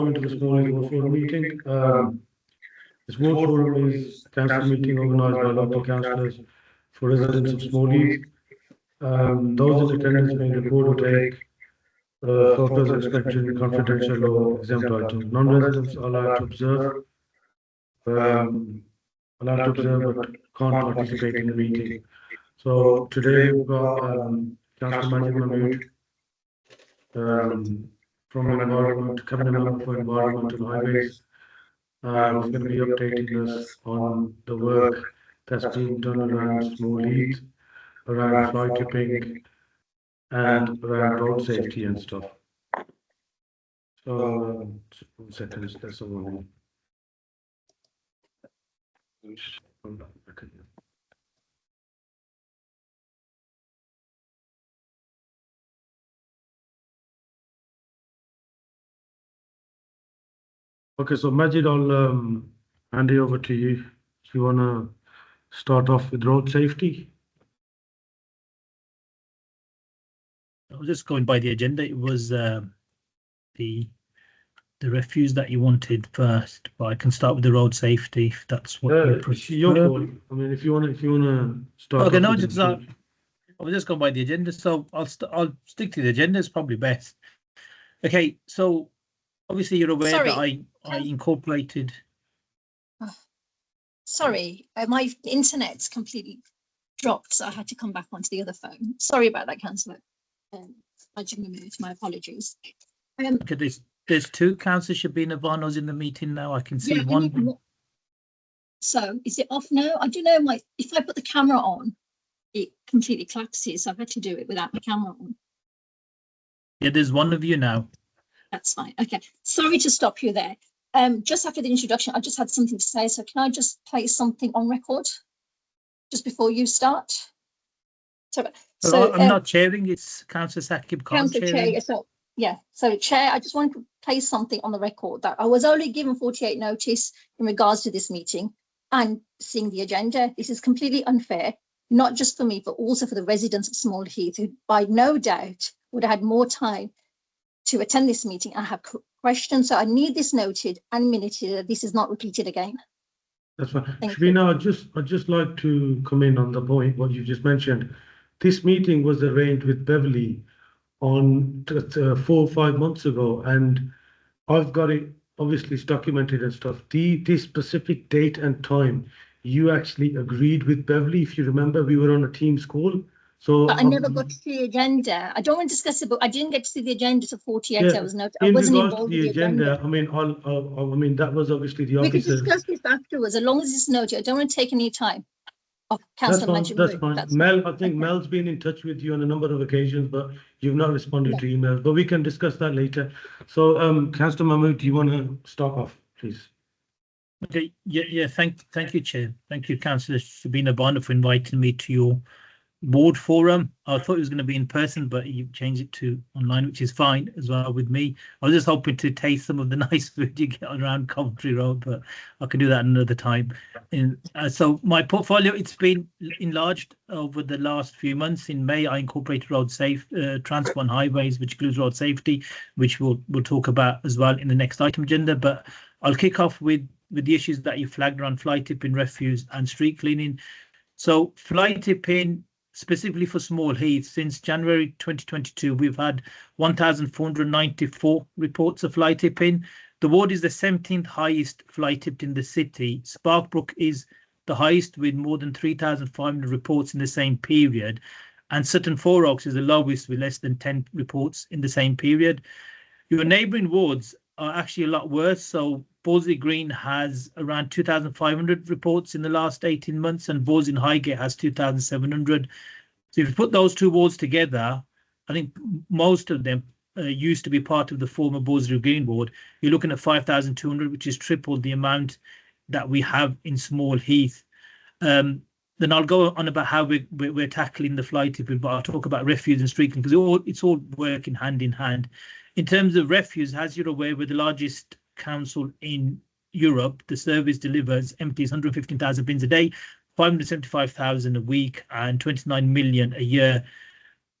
To the small Heath forum meeting. This ward forum is a council meeting organised by local councillors for residents of Small Heath. Those in attendance may record or take photos of respecting confidential or exempt items. Non-residents are allowed to observe, but can't participate in the meeting. So today we've got Councillor Majid Mahmood from Environment, Cabinet Member for Environment and Highways. Who's going to be updating us on the work that's being done around Small Heath, around fly tipping, and around road safety and stuff. So, 1 second, that's all. Okay, so Majid, I'll hand it over to you. If you want to start off with road safety. I was just going by the agenda. It was the refuse that you wanted first, but I can start with the road safety if that's what you prefer. Your call. I mean, if you want to start. Okay, no, just I was just going by the agenda, so I'll stick to the agenda. It's probably best. Okay, so obviously you're aware that I incorporated. Sorry, my internet's completely dropped, so I had to come back onto the other phone. Sorry about that, Councillor. My apologies. Okay, there's two Councillor Shabina Varnos in the meeting now. I can see one. So is it off now? I don't know. If I put the camera on, it completely collapses. So I've had to do it without my camera on. Yeah, there's one of you now. That's fine. Okay, sorry to stop you there. Just after the introduction, I just had something to say. So can I just play something on record just before you start? So I'm not chairing. It's Councillor Saqib Khan chairing. Chair, so Chair, I just wanted to play something on the record that I was only given 48 notice in regards to this meeting and seeing the agenda. This is completely unfair, not just for me, but also for the residents of Small Heath, who by no doubt would have had more time to attend this meeting and have questions. So I need this noted and minuted that this is not repeated again. That's fine. Shabina, I'd just like to come in on the point what you just mentioned. This meeting was arranged with Beverly on 4 or 5 months ago, and I've got it obviously it's documented and stuff. This specific date and time, you actually agreed with Beverly. If you remember, we were on a Teams call. So but I never got to see the agenda. I don't want to discuss it, but I didn't get to see the agenda for 48 hours. I wasn't involved in the agenda. I mean, that was obviously the officer. We could discuss this afterwards, as long as it's noted. I don't want to take any time. That's fine. Mel, I think Mel's been in touch with you on a number of occasions, but you've not responded to emails. But we can discuss that later. So, Councillor Mahmood, do you want to start off, please? Okay. Yeah. Thank you, Chair. Thank you, Councillor Shabina Varno, for inviting me to your board forum. I thought it was going to be in person, but you changed it to online, which is fine as well with me. I was just hoping to taste some of the nice food you get around Coventry Road, but I can do that another time. So my portfolio, it's been enlarged over the last few months. In May, I incorporated transport and highways, which includes road safety, which we'll talk about as well in the next item agenda. But I'll kick off with the issues that you flagged around fly tipping, refuse and street cleaning. So fly tipping, specifically for Small Heath, since January 2022, we've had 1,494 reports of fly tipping. The ward is the 17th highest fly tipped in the city. Sparkbrook is the highest with more than 3,500 reports in the same period. And Sutton Four Oaks is the lowest with less than 10 reports in the same period. Your neighbouring wards are actually a lot worse. So Bosley Green has around 2,500 reports in the last 18 months, and Bosley Highgate has 2,700. So if you put those two wards together, I think most of them used to be part of the former Bosley Green ward. You're looking at 5,200, which is triple the amount that we have in Small Heath. Then I'll go on about how we're tackling the fly tipping, but I'll talk about refuse and street cleaning because it's all working hand in hand. In terms of refuse, as you're aware, we're the largest council in Europe. The service delivers empties 115,000 bins a day, 575,000 a week, and 29 million a year.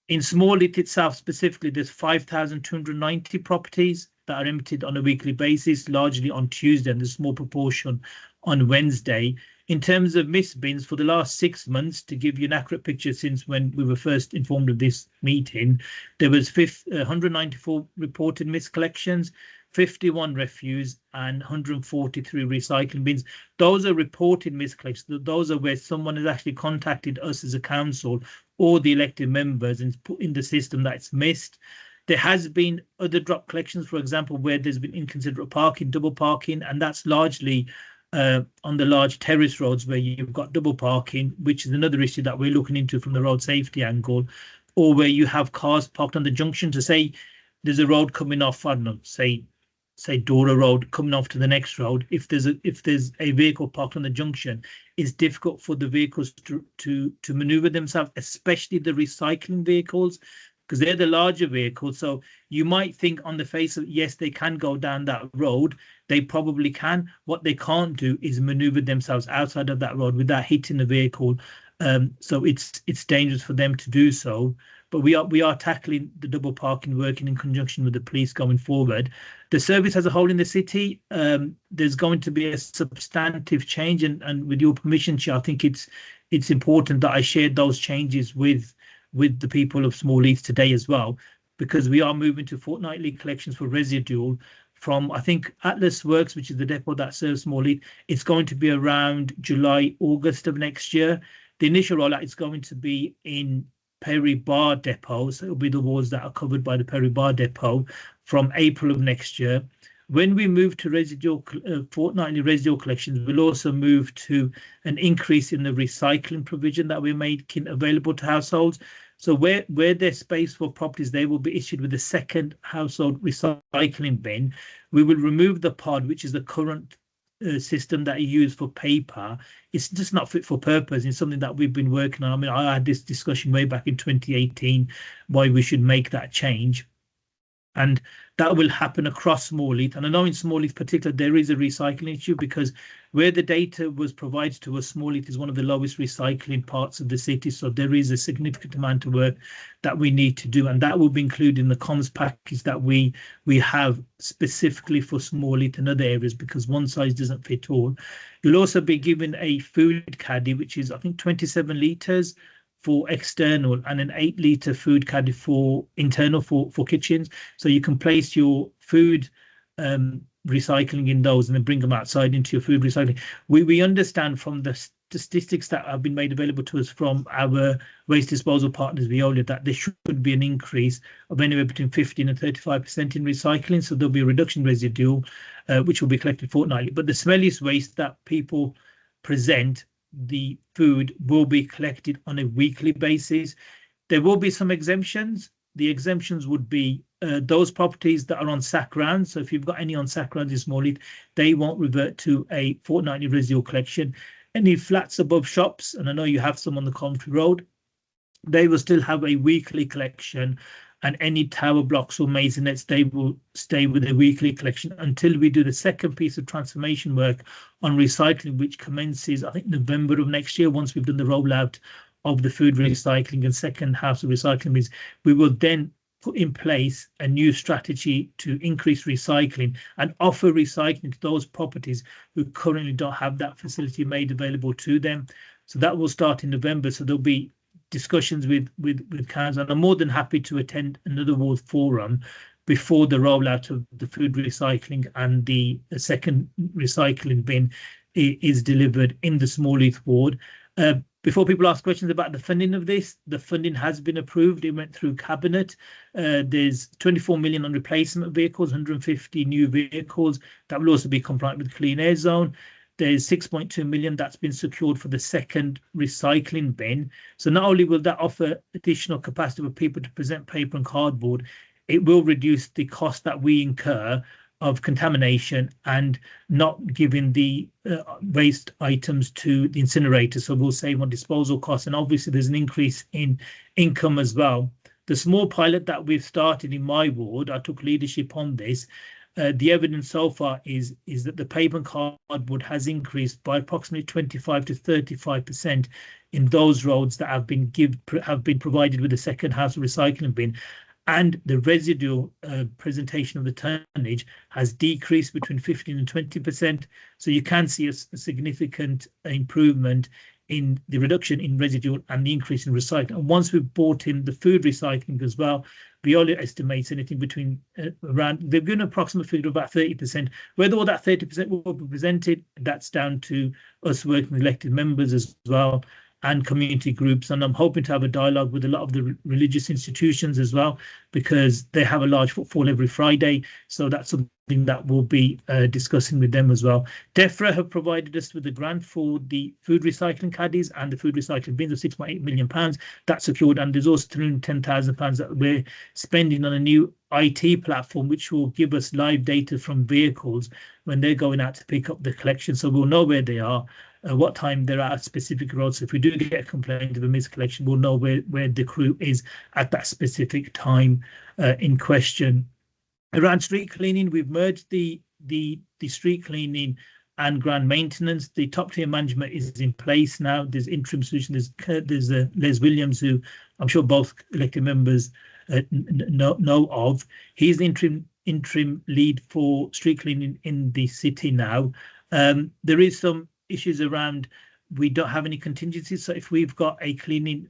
In Small Heath itself specifically, there's 5,290 properties that are emptied on a weekly basis, largely on Tuesday, and a small proportion on Wednesday. In terms of missed bins, for the last 6 months, to give you an accurate picture since when we were first informed of this meeting, there was 194 reported missed collections, 51 refuse, and 143 recycling bins. Those are reported missed collections. Those are where someone has actually contacted us as a council or the elected members and put in the system that it's missed. There has been other drop collections, for example, where there's been inconsiderate parking, double parking, and that's largely on the large terrace roads where you've got double parking, which is another issue that we're looking into from the road safety angle, or where you have cars parked on the junction. To say there's a road coming off, I don't know, say Dora Road coming off to the next road. If there's a vehicle parked on the junction, it's difficult for the vehicles to maneuver themselves, especially the recycling vehicles, because they're the larger vehicles. So you might think on the face of, yes, they can go down that road. They probably can. What they can't do is maneuver themselves outside of that road without hitting the vehicle. So it's dangerous for them to do so. But we are tackling the double parking, working in conjunction with the police going forward. The service as a whole in the city, there's going to be a substantive change, and with your permission, Chair, I think it's important that I shared those changes with the people of Small Heath today as well, because we are moving to fortnightly collections for residual from, I think, Atlas Works, which is the depot that serves Small Heath. It's going to be around July, August of next year. The initial rollout is going to be in Perry Bar Depot, so it'll be the wards that are covered by the Perry Bar Depot from April of next year. When we move to residual fortnightly residual collections, we'll also move to an increase in the recycling provision that we're making available to households. So where there's space for properties, they will be issued with a second household recycling bin. We will remove the pod, which is the current system that you use for paper. It's just not fit for purpose. It's something that we've been working on. I mean, I had this discussion way back in 2018 why we should make that change. And that will happen across Small Heath. And I know in Small Heath particular, there is a recycling issue, because where the data was provided to us, Small Heath is one of the lowest recycling parts of the city. So there is a significant amount of work that we need to do. And that will be included in the comms package that we have specifically for Small Heath and other areas, because one size doesn't fit all. You'll also be given a food caddy, which is, I think, 27 litres for external and an 8-litre food caddy for internal for kitchens. So you can place your food recycling in those and then bring them outside into your food recycling. We understand from the statistics that have been made available to us from our waste disposal partners, Veolia, that there should be an increase of anywhere between 15 and 35% in recycling. So there'll be a reduction in residual, which will be collected fortnightly. But the smelliest waste that people present, the food, will be collected on a weekly basis. There will be some exemptions. The exemptions would be those properties that are on SAC grounds. So if you've got any on SAC grounds in Small Heath, they won't revert to a fortnightly residual collection. Any flats above shops, and I know you have some on the Coventry Road, they will still have a weekly collection. And any tower blocks or maisonettes, they will stay with a weekly collection until we do the second piece of transformation work on recycling, which commences, I think, November of next year. Once we've done the rollout of the food recycling and second house of recycling bins, we will then put in place a new strategy to increase recycling and offer recycling to those properties who currently don't have that facility made available to them. So that will start in November. So there'll be discussions with council, and I'm more than happy to attend another ward forum before the rollout of the food recycling and the second recycling bin is delivered in the Small Heath ward. Before people ask questions about the funding of this, the funding has been approved. It went through cabinet. There's 24 million on replacement vehicles, 150 new vehicles that will also be compliant with Clean Air Zone. There's 6.2 million that's been secured for the second recycling bin. So not only will that offer additional capacity for people to present paper and cardboard, it will reduce the cost that we incur of contamination and not giving the waste items to the incinerator. So we'll save on disposal costs. And obviously there's an increase in income as well. The small pilot that we've started in my ward, I took leadership on this. The evidence so far is that the paper and cardboard has increased by approximately 25 to 35% in those roads that have been provided with a second house recycling bin. and the residual presentation of the tonnage has decreased between 15 and 20%. So you can see a significant improvement in the reduction in residual and the increase in recycling. And once we've brought in the food recycling as well, Veolia estimates anything between they've given an approximate figure of about 30%. Whether all that 30% will be presented, that's down to us working with elected members as well and community groups. And I'm hoping to have a dialogue with a lot of the religious institutions as well, because they have a large footfall every Friday. So that's something that we'll be discussing with them as well. DEFRA have provided us with a grant for the food recycling caddies and the food recycling bins of £6.8 million. That's secured, and there's also £310,000 that we're spending on a new IT platform, which will give us live data from vehicles when they're going out to pick up the collection. So we'll know where they are, what time they're at specific roads. So if we do get a complaint of a missed collection, we'll know where the crew is at that specific time in question. Around street cleaning, we've merged the street cleaning and ground maintenance. The top tier management is in place now. There's interim solution. There's Les Williams, who I'm sure both elected members know of. He's the interim lead for street cleaning in the city now. There is some issues around, we don't have any contingencies. So if we've got a cleaning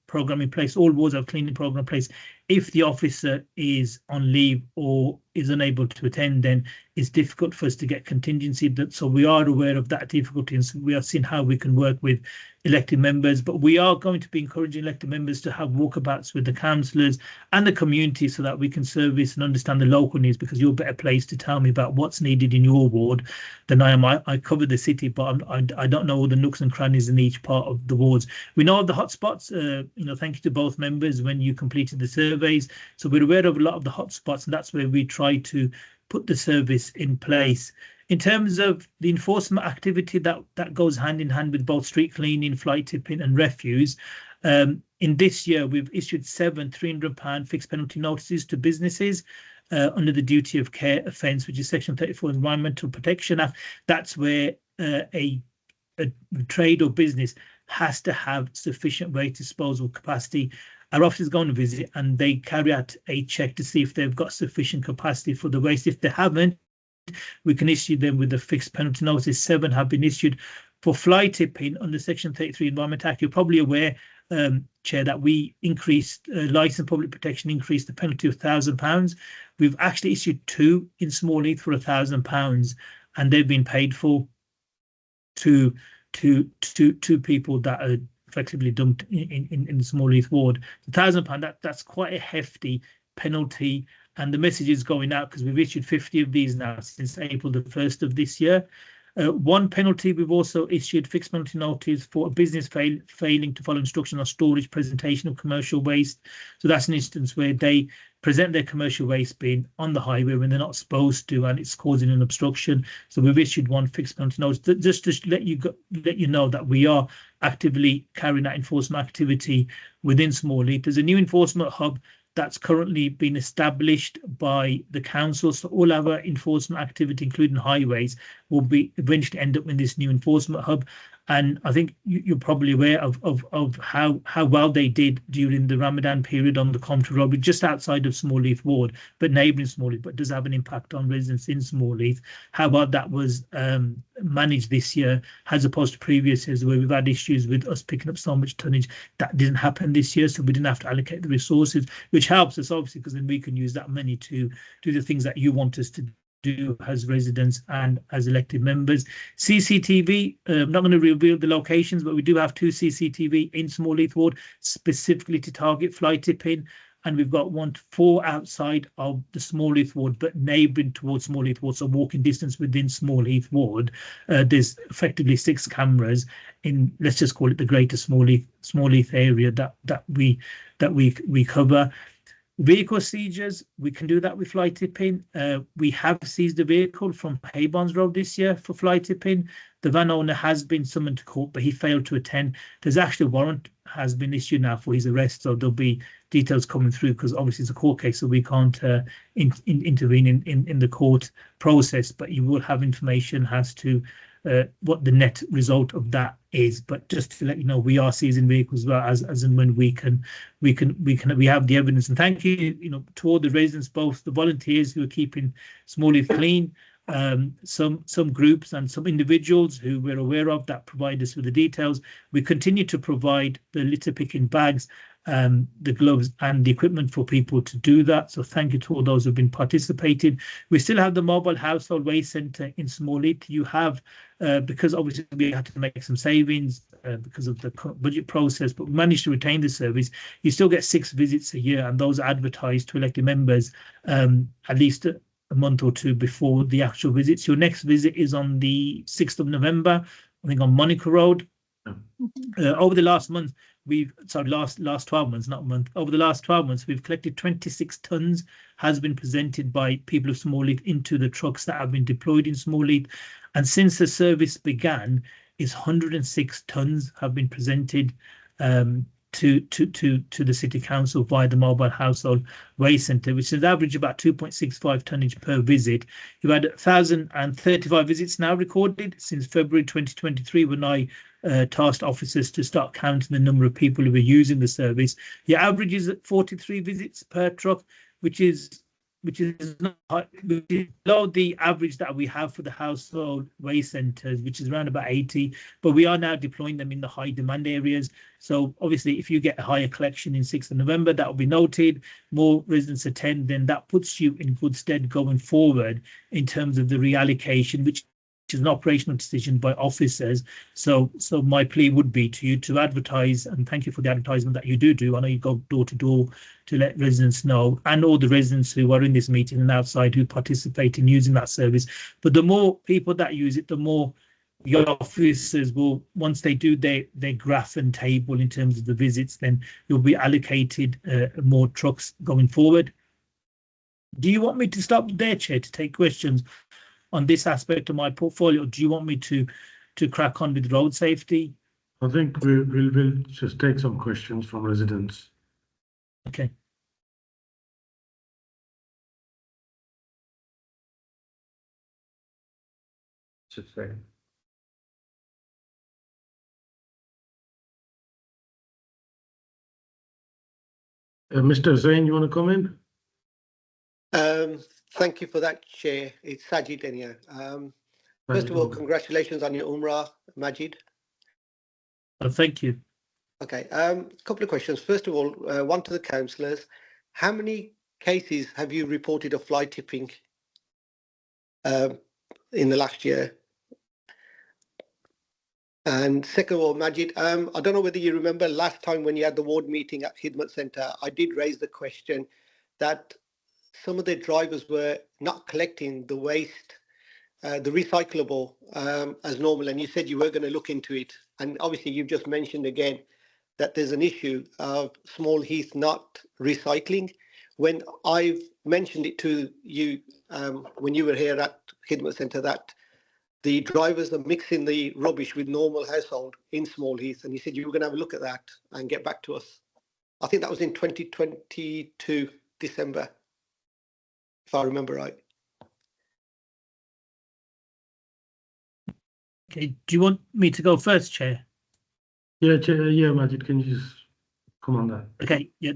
program in place, all wards have a cleaning program in place. If the officer is on leave or is unable to attend, then it's difficult for us to get contingency. So we are aware of that difficulty, and so we are seeing how we can work with elected members. But we are going to be encouraging elected members to have walkabouts with the councillors and the community so that we can service and understand the local needs, because you're better placed to tell me about what's needed in your ward than I am. I cover the city, but I don't know all the nooks and crannies in each part of the wards. We know of the hotspots. Thank you to both members when you completed the surveys. So we're aware of a lot of the hotspots, and that's where we try to put the service in place. In terms of the enforcement activity that goes hand in hand with both street cleaning, fly tipping and refuse, in this year we've issued 7 £300 fixed penalty notices to businesses under the duty of care offence, which is Section 34 Environmental Protection Act. That's where a trade or business has to have sufficient waste disposal capacity. Our officers go on a visit and they carry out a check to see if they've got sufficient capacity for the waste. If they haven't, we can issue them with a fixed penalty notice. 7 have been issued. For fly tipping under Section 33 Environment Act, you're probably aware, Chair, that we increased licensed public protection, increased the penalty of £1,000. We've actually issued 2 in Small Heath for £1,000, and they've been paid for to people that are effectively dumped in the Small Heath ward. £1,000, that's quite a hefty penalty, and the message is going out because we've issued 50 of these now since April the 1st of this year. 1 penalty, we've also issued fixed penalty notice for a business failing to follow instruction on storage presentation of commercial waste. So that's an instance where they present their commercial waste bin on the highway when they're not supposed to, and it's causing an obstruction. So we've issued 1 fixed penalty notice just to let you know that we are actively carrying out enforcement activity within Small Heath. There's a new enforcement hub that's currently been established by the council. So all our enforcement activity, including highways, will be eventually end up in this new enforcement hub. And I think you're probably aware of how well they did during the Ramadan period on the Compton Road, just outside of Small Heath ward, but neighbouring Small Heath, but does have an impact on residents in Small Heath. How well that was managed this year, as opposed to previous years where we've had issues with us picking up so much tonnage. That didn't happen this year, so we didn't have to allocate the resources, which helps us obviously, because then we can use that money to do the things that you want us to do as residents and as elected members. CCTV, I'm not going to reveal the locations, but we do have 2 CCTV in Small Heath ward specifically to target fly tipping, and we've got 4 outside of the Small Heath ward but neighbouring towards Small Heath ward, so walking distance within Small Heath ward. There's effectively 6 cameras in, let's just call it the greater Small Heath area that we cover. Vehicle seizures, we can do that with fly tipping. We have seized a vehicle from Haybonds Road this year for fly tipping. The van owner has been summoned to court, but he failed to attend. There's actually a warrant has been issued now for his arrest, so there'll be details coming through, because obviously it's a court case, so we can't intervene in the court process, but you will have information as to what the net result of that is. But just to let you know, we are seizing vehicles as well as and when we have the evidence. And thank you, to all the residents, both the volunteers who are keeping Smallheath clean, some groups and some individuals who we're aware of that provide us with the details. We continue to provide the litter picking bags, the gloves and the equipment for people to do that. So thank you to all those who've been participating. We still have the mobile household waste centre in Smallheath. You have, because obviously we had to make some savings because of the budget process, but we managed to retain the service. You still get 6 visits a year, and those are advertised to elected members at least a month or two before the actual visits. Your next visit is on the 6th of November, I think on Monica Road. Over the last month, last 12 months, not a month. Over the last 12 months, we've collected 26 tonnes, has been presented by people of Smallheath into the trucks that have been deployed in Smallheath. And since the service began, 106 tonnes have been presented to the City Council via the mobile household waste centre, which is an average about 2.65 tonnage per visit. You've had 1,035 visits now recorded since February 2023, when I tasked officers to start counting the number of people who are using the service. Your average is at 43 visits per truck, which is below the average that we have for the household waste centres, which is around about 80. But we are now deploying them in the high demand areas. So obviously, if you get a higher collection in 6th of November, that will be noted. More residents attend, then that puts you in good stead going forward in terms of the reallocation, which is an operational decision by officers. So my plea would be to you to advertise, and thank you for the advertisement that you do. I know you go door to door to let residents know, and all the residents who are in this meeting and outside who participate in using that service. But the more people that use it, the more your officers will, once they do their graph and table in terms of the visits, then you'll be allocated more trucks going forward. Do you want me to stop there, Chair, to take questions on this aspect of my portfolio, or do you want me to crack on with road safety? I think we'll just take some questions from residents. Okay. Mr. Zain, you want to come in? Thank you for that, Chair. It's Sajid here. First of all, congratulations on your Umrah, Majid. Thank you. Okay, a couple of questions. First of all, one to the councillors. How many cases have you reported of fly tipping in the last year? And second of all, Majid, I don't know whether you remember last time when you had the ward meeting at Khidmat Centre, I did raise the question that some of the drivers were not collecting the waste, the recyclable as normal, and you said you were going to look into it. And obviously you've just mentioned again that there's an issue of Smallheath not recycling. When I've mentioned it to you when you were here at Khidmat Centre, that the drivers are mixing the rubbish with normal household in Smallheath, and you said you were going to have a look at that and get back to us. I think that was in 2022 December, if I remember right. Okay, do you want me to go first, Chair? Yeah, Chair, yeah, Majid, can you just come on that? Okay, yeah,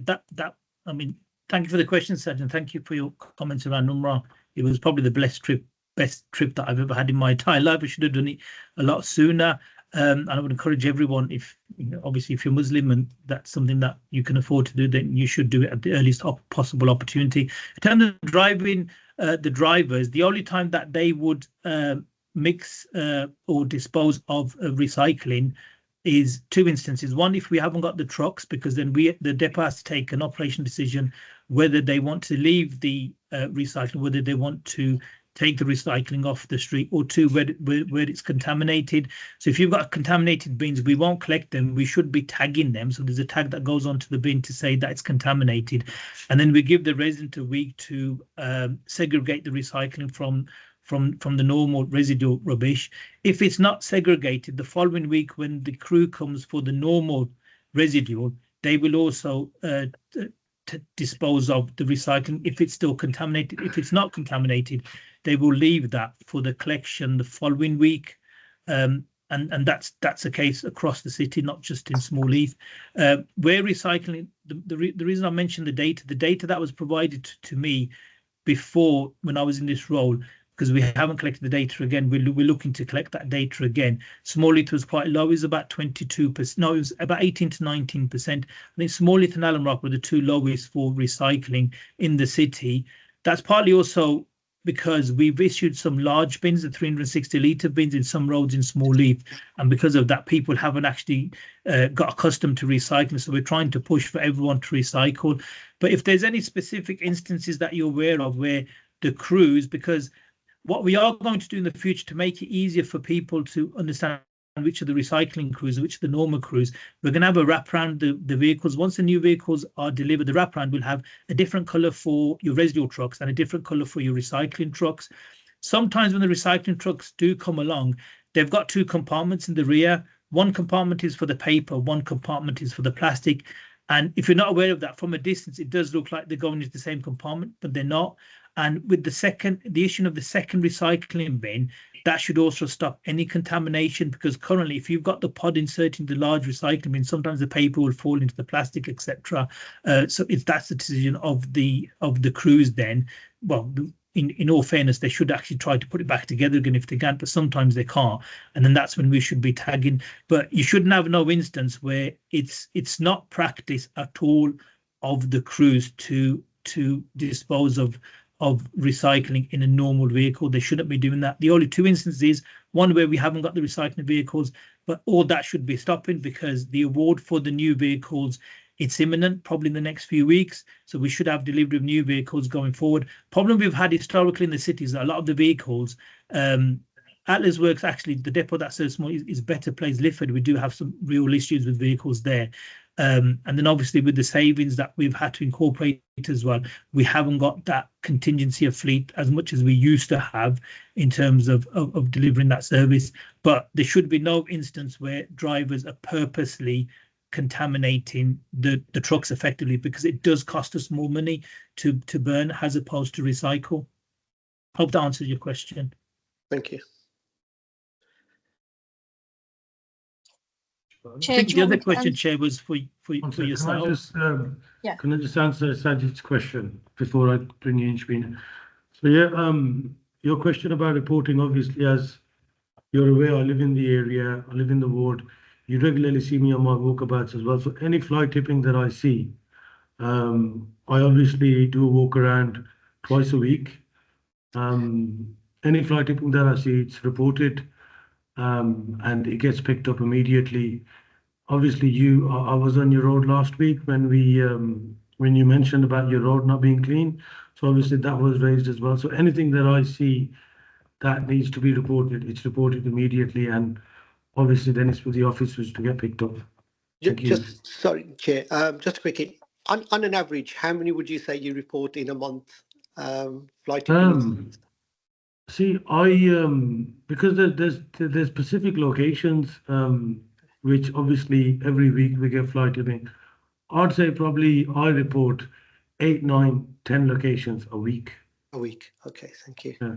I mean, thank you for the question, Sergeant. Thank you for your comments around Umrah. It was probably the best trip that I've ever had in my entire life. I should have done it a lot sooner. And I would encourage everyone, if obviously if you're Muslim and that's something that you can afford to do, then you should do it at the earliest possible opportunity. In terms of driving, the drivers, the only time that they would mix or dispose of recycling is 2 instances. One, if we haven't got the trucks, because then the depot has to take an operational decision whether they want to leave the recycling, whether they want to take the recycling off the street, or 2, where it's contaminated. So if you've got contaminated bins, we won't collect them. We should be tagging them. So there's a tag that goes onto the bin to say that it's contaminated. And then we give the resident a week to segregate the recycling from the normal residual rubbish. If it's not segregated, the following week when the crew comes for the normal residual, they will also dispose of the recycling if it's still contaminated. If it's not contaminated, they will leave that for the collection the following week. And that's a case across the city, not just in Small Heath. We're recycling. The reason I mentioned the data that was provided to me before when I was in this role, because we haven't collected the data again. We're looking to collect that data again. Small Heath was quite low, it was about 22%. No, it was about 18 to 19%. I think Small Heath and Allen Rock were the two lowest for recycling in the city. That's partly also because we've issued some large bins, the 360 litre bins in some roads in Small Heath. And because of that, people haven't actually got accustomed to recycling. So we're trying to push for everyone to recycle. But if there's any specific instances that you're aware of where the crews, because what we are going to do in the future to make it easier for people to understand which are the recycling crews, which are the normal crews, we're going to have a wrap around the vehicles. Once the new vehicles are delivered, the wrap around will have a different colour for your residual trucks and a different colour for your recycling trucks. Sometimes when the recycling trucks do come along, they've got two compartments in the rear. One compartment is for the paper, one compartment is for the plastic. And if you're not aware of that from a distance, it does look like they're going into the same compartment, but they're not. And with the issue of the second recycling bin, that should also stop any contamination, because currently if you've got the pod inserted into the large recycling bin, sometimes the paper will fall into the plastic, etc. So if that's the decision of the crews, then, well, in all fairness, they should actually try to put it back together again if they can, but sometimes they can't. And then that's when we should be tagging. But you shouldn't have no instance where it's not practice at all of the crews to dispose of recycling in a normal vehicle. They shouldn't be doing that. The only two instances, one where we haven't got the recycling vehicles, but all that should be stopping, because the award for the new vehicles, it's imminent, probably in the next few weeks. So we should have delivery of new vehicles going forward. Problem we've had historically in the cities, a lot of the vehicles, Atlas Works, actually, the depot that's so small is better placed. Lifford, we do have some real issues with vehicles there. And then obviously with the savings that we've had to incorporate as well, we haven't got that contingency of fleet as much as we used to have in terms of delivering that service. But there should be no instance where drivers are purposely contaminating the trucks effectively, because it does cost us more money to burn as opposed to recycle. Hope that answers your question. Thank you. Chair, I think do the you other want me to question, answer? Chair, was for yourself. Can I just answer Sajid's question before I bring you in, Shabina? So yeah, your question about reporting, obviously, as you're aware, I live in the area, I live in the ward. You regularly see me on my walkabouts as well. So any fly tipping that I see, I obviously do a walk around twice a week. Any fly tipping that I see, it's reported, and it gets picked up immediately. Obviously, I was on your road last week when you mentioned about your road not being clean. So obviously that was raised as well. So anything that I see that needs to be reported, it's reported immediately, and obviously then it's for the officers to get picked up. Thank you. Just sorry, Chair. Just quickly, on an average, how many would you say you report in a month? Fly tipping. See, because there's specific locations, which obviously every week we get fly tipping. I'd say probably I report 8, 9, 10 locations a week. A week. Okay, thank you. Yeah.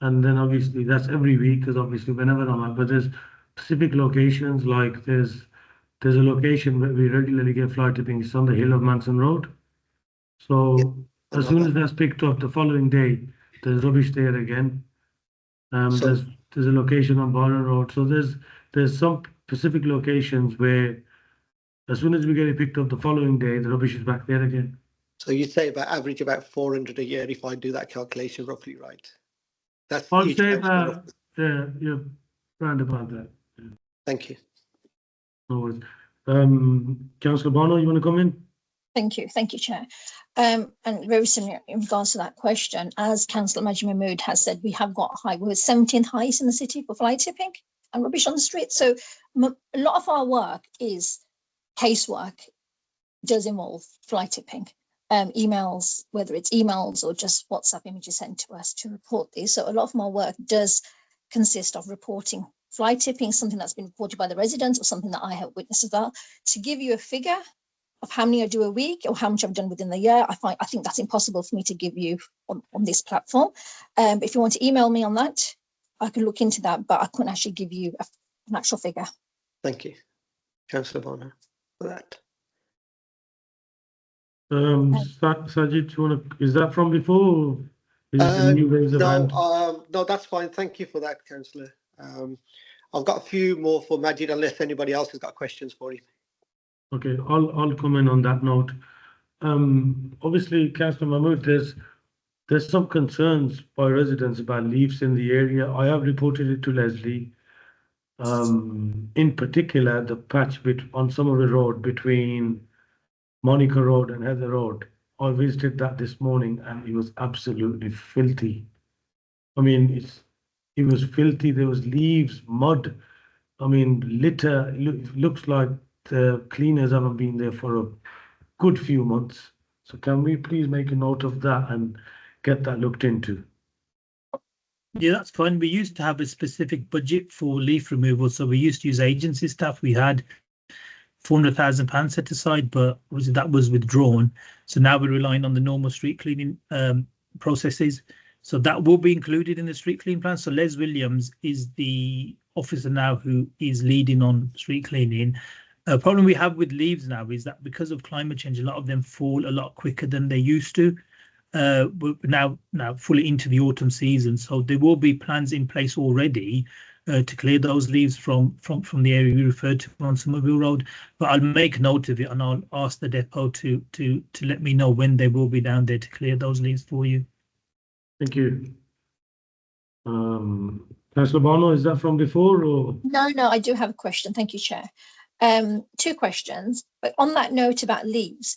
And then obviously that's every week, because obviously whenever I'm at, but there's specific locations, like there's a location where we regularly get fly tipping. It's on the hill of Manson Road. So as soon as that's picked up the following day, there's rubbish there again. There's a location on Barron Road. So there's some specific locations where as soon as we get it picked up the following day, the rubbish is back there again. So you'd say average about 400 a year if I do that calculation roughly, right? That's I'll say about yeah, round about that. Yeah. Thank you. No worries. Councillor Bono, you want to come in? Thank you, Chair. And very similar in regards to that question, as Councillor Majid Mahmood has said, we have got we're 17th highest in the city for fly tipping and rubbish on the street. So a lot of our work is casework, does involve fly tipping. Emails, whether it's emails or just WhatsApp images sent to us to report these. So a lot of my work does consist of reporting fly tipping, something that's been reported by the residents or something that I have witnessed as well. To give you a figure of how many I do a week or how much I've done within the year, I think that's impossible for me to give you on this platform. But if you want to email me on that, I could look into that, but I couldn't actually give you an actual figure. Thank you, Councillor Bonner, for that. Sajid, is that from before? Or is it the new ways of hand? No, that's fine. Thank you for that, Councillor. I've got a few more for Majid, unless anybody else has got questions for him. Okay, I'll comment on that note. Obviously, Councillor Mahmood, there's some concerns by residents about leaves in the area. I have reported it to Leslie. In particular, the patch on Somerville Road between Monica Road and Heather Road. I visited that this morning and it was absolutely filthy. I mean, it was filthy. There was leaves, mud. I mean, litter. It looks like the cleaners haven't been there for a good few months. So can we please make a note of that and get that looked into? Yeah, that's fine. We used to have a specific budget for leaf removal, so we used to use agency staff. We had £400,000 set aside, but obviously that was withdrawn. So now we're relying on the normal street cleaning processes. So that will be included in the street clean plan. So Les Williams is the officer now who is leading on street cleaning. A problem we have with leaves now is that because of climate change, a lot of them fall a lot quicker than they used to. We're now fully into the autumn season, so there will be plans in place already to clear those leaves from the area we referred to on Somerville Road. But I'll make note of it and I'll ask the depot to let me know when they will be down there to clear those leaves for you. Thank you. Councillor Bono, is that from before or? No, I do have a question. Thank you, Chair. Two questions, but on that note about leaves,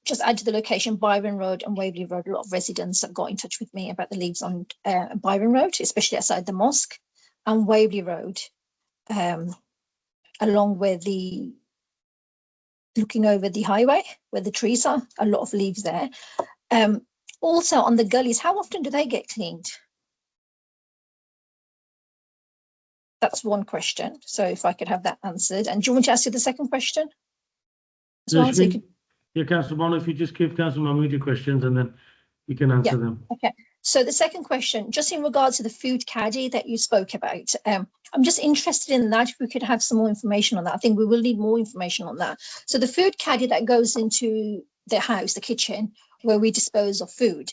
just add to the location, Byron Road and Waverley Road. A lot of residents have got in touch with me about the leaves on Byron Road, especially outside the mosque, and Waverley Road, along where looking over the highway where the trees are, a lot of leaves there. Also on the gullies, how often do they get cleaned? That's one question. So if I could have that answered. And do you want to ask you the second question as well? So you could... Yeah, Councillor Bono, if you just give Councillor Mahmood your questions and then we can answer them. Okay. So the second question, just in regards to the food caddy that you spoke about, I'm just interested in that. If we could have some more information on that. I think we will need more information on that. So the food caddy that goes into the house, the kitchen, where we dispose of food,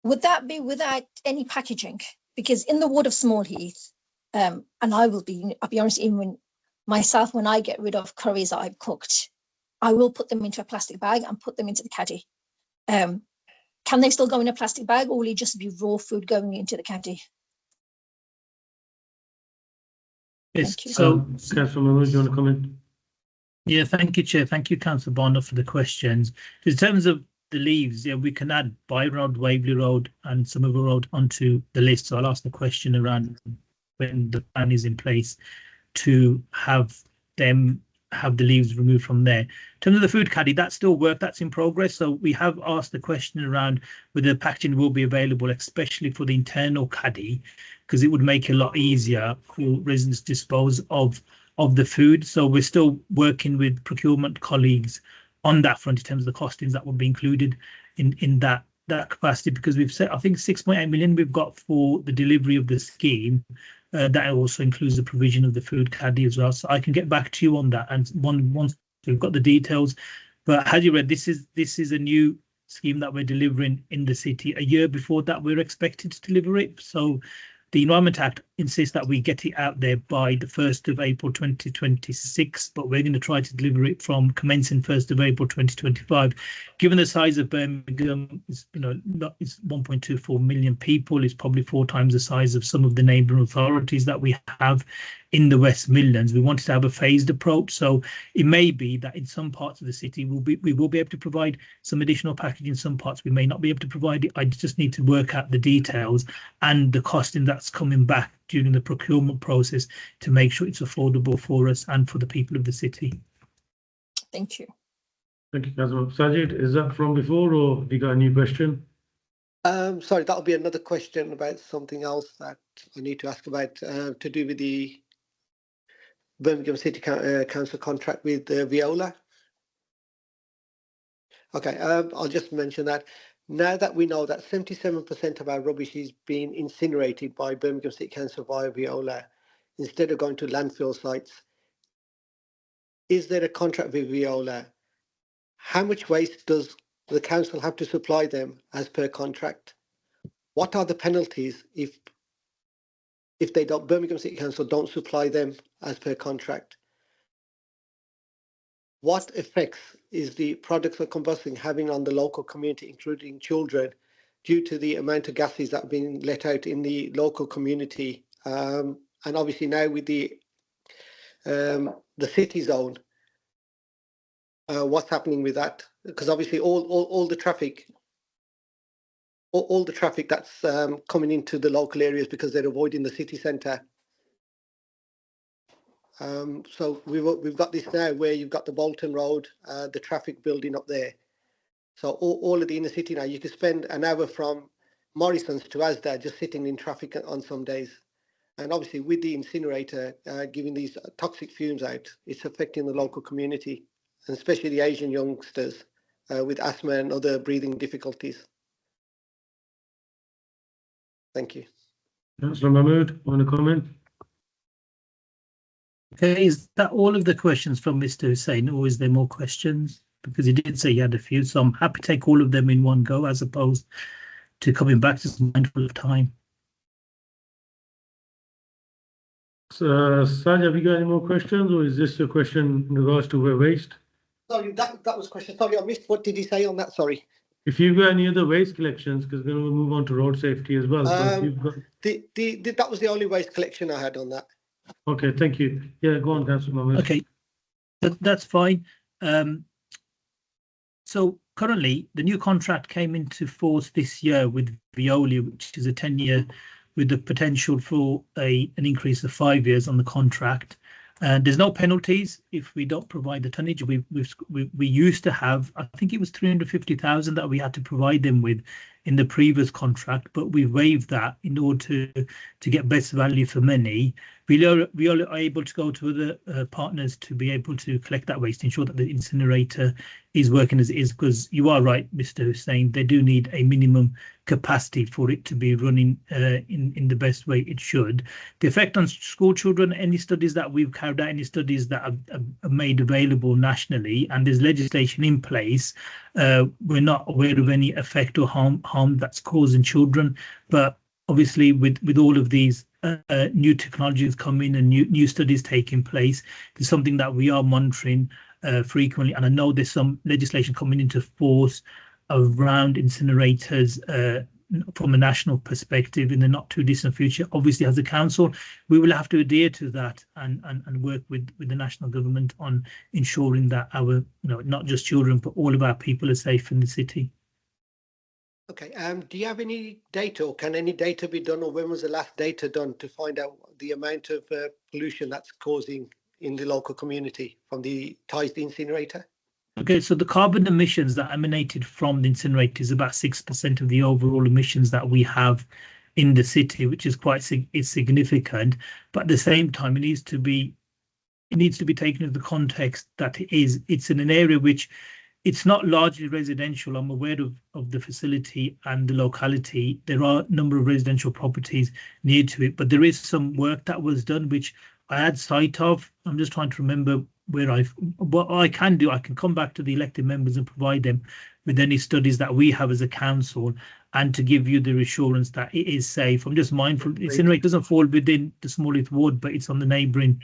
would that be without any packaging? Because in the ward of Small Heath, and I'll be honest, even when I get rid of curries that I've cooked, I will put them into a plastic bag and put them into the caddy. Can they still go in a plastic bag, or will it just be raw food going into the caddy? Yes. So, Councillor Mahmood, do you want to comment? Yeah, thank you, Chair. Thank you, Councillor Bonner, for the questions. In terms of the leaves, yeah, we can add Byron Road, Waverley Road, and Somerville Road onto the list. So I'll ask the question around when the plan is in place to have the leaves removed from there. In terms of the food caddy, that's still work that's in progress. So we have asked the question around whether the packaging will be available, especially for the internal caddy, because it would make it a lot easier for residents to dispose of the food. So we're still working with procurement colleagues on that front in terms of the costings that will be included in that capacity, because we've set, I think, 6.8 million we've got for the delivery of the scheme. That also includes the provision of the food caddy as well. So I can get back to you on that, and once we've got the details. But as you read, this is a new scheme that we're delivering in the city. A year before that, we're expected to deliver it. So the Environment Act insists that we get it out there by the 1st of April 2026, but we're going to try to deliver it from commencing 1st of April 2025. Given the size of Birmingham, it's 1.24 million people. It's probably 4 times the size of some of the neighbouring authorities that we have in the West Midlands. We wanted to have a phased approach, so it may be that in some parts of the city we will be able to provide some additional packaging. In some parts we may not be able to provide it. I just need to work out the details and the costing that's coming back during the procurement process to make sure it's affordable for us and for the people of the city. Thank you. Thank you, Councillor. Sajid, is that from before or have you got a new question? Sorry, that'll be another question about something else that I need to ask about, to do with the Birmingham City Council contract with Viola. Okay, I'll just mention that Now that we know that 77% of our rubbish is being incinerated by Birmingham City Council via Veola, instead of going to landfill sites, is there a contract with Veola? How much waste does the council have to supply them as per contract? What are the penalties if they don't, Birmingham City Council don't supply them as per contract? What effects is the products of combustion having on the local community, including children, due to the amount of gases that are being let out in the local community? And obviously now with the city zone, what's happening with that? Because obviously all the traffic, all the traffic that's coming into the local areas because they're avoiding the city centre. So we've got this now where you've got the Bolton Road, the traffic building up there. So all of the inner city now, you could spend an hour from Morrison's to Asda just sitting in traffic on some days. And obviously with the incinerator giving these toxic fumes out, it's affecting the local community, and especially the Asian youngsters with asthma and other breathing difficulties. Thank you. Councillor Mahmood, want to comment? Okay, is that all of the questions from Mr. Hussain, or is there more questions? Because he did say he had a few, so I'm happy to take all of them in one go, as opposed to coming back to some mindful of time. So, Saj, have you got any more questions, or is this a question in regards to waste? Sorry, that was a question. Sorry, I missed. What did he say on that? Sorry. If you've got any other waste collections, because then we'll move on to road safety as well. So if you've got... That was the only waste collection I had on that. Okay, thank you. Yeah, go on, Councillor Mahmood. Okay, that's fine. So currently, the new contract came into force this year with Veolia, which is a 10-year with the potential for an increase of 5 years on the contract. And there's no penalties if we don't provide the tonnage. We used to have, I think it was 350,000 that we had to provide them with in the previous contract, but we waived that in order to get best value for money. We are able to go to other partners to be able to collect that waste, ensure that the incinerator is working as it is, because you are right, Mr. Hussain, they do need a minimum capacity for it to be running in the best way it should. The effect on school children, any studies that we've carried out, any studies that are made available nationally, and there's legislation in place, we're not aware of any effect or harm that's causing children. But obviously with all of these new technologies coming and new studies taking place, there's something that we are monitoring frequently. And I know there's some legislation coming into force around incinerators from a national perspective in the not too distant future. Obviously, as a council, we will have to adhere to that and work with the national government on ensuring that our, not just children, but all of our people are safe in the city. Okay. Do you have any data, or can any data be done, or when was the last data done to find out the amount of pollution that's causing in the local community from the ties the incinerator? Okay, so the carbon emissions that emanated from the incinerator is about 6% of the overall emissions that we have in the city, which is quite significant. But at the same time, it needs to be taken into the context that it's in an area which it's not largely residential. I'm aware of the facility and the locality. There are a number of residential properties near to it, but there is some work that was done which I had sight of. I'm just trying to remember what I can do. I can come back to the elected members and provide them with any studies that we have as a council, and to give you the assurance that it is safe. I'm just mindful, incinerator doesn't fall within the Smallheath ward, but it's on the neighbouring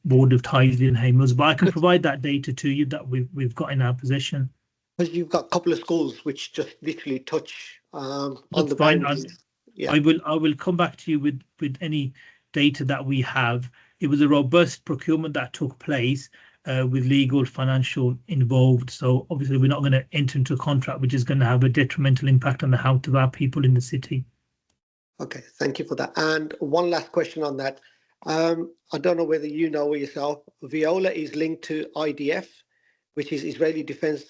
ward of Tyseley and Haymers. But I can provide that data to you that we've got in our possession. Because you've got a couple of schools which just literally touch on the boundaries. Yeah. I will come back to you with any data that we have. It was a robust procurement that took place with legal, financial involved. So obviously we're not going to enter into a contract which is going to have a detrimental impact on the health of our people in the city. Okay, thank you for that. And one last question on that. I don't know whether you know yourself, Veola is linked to IDF, which is Israeli Defense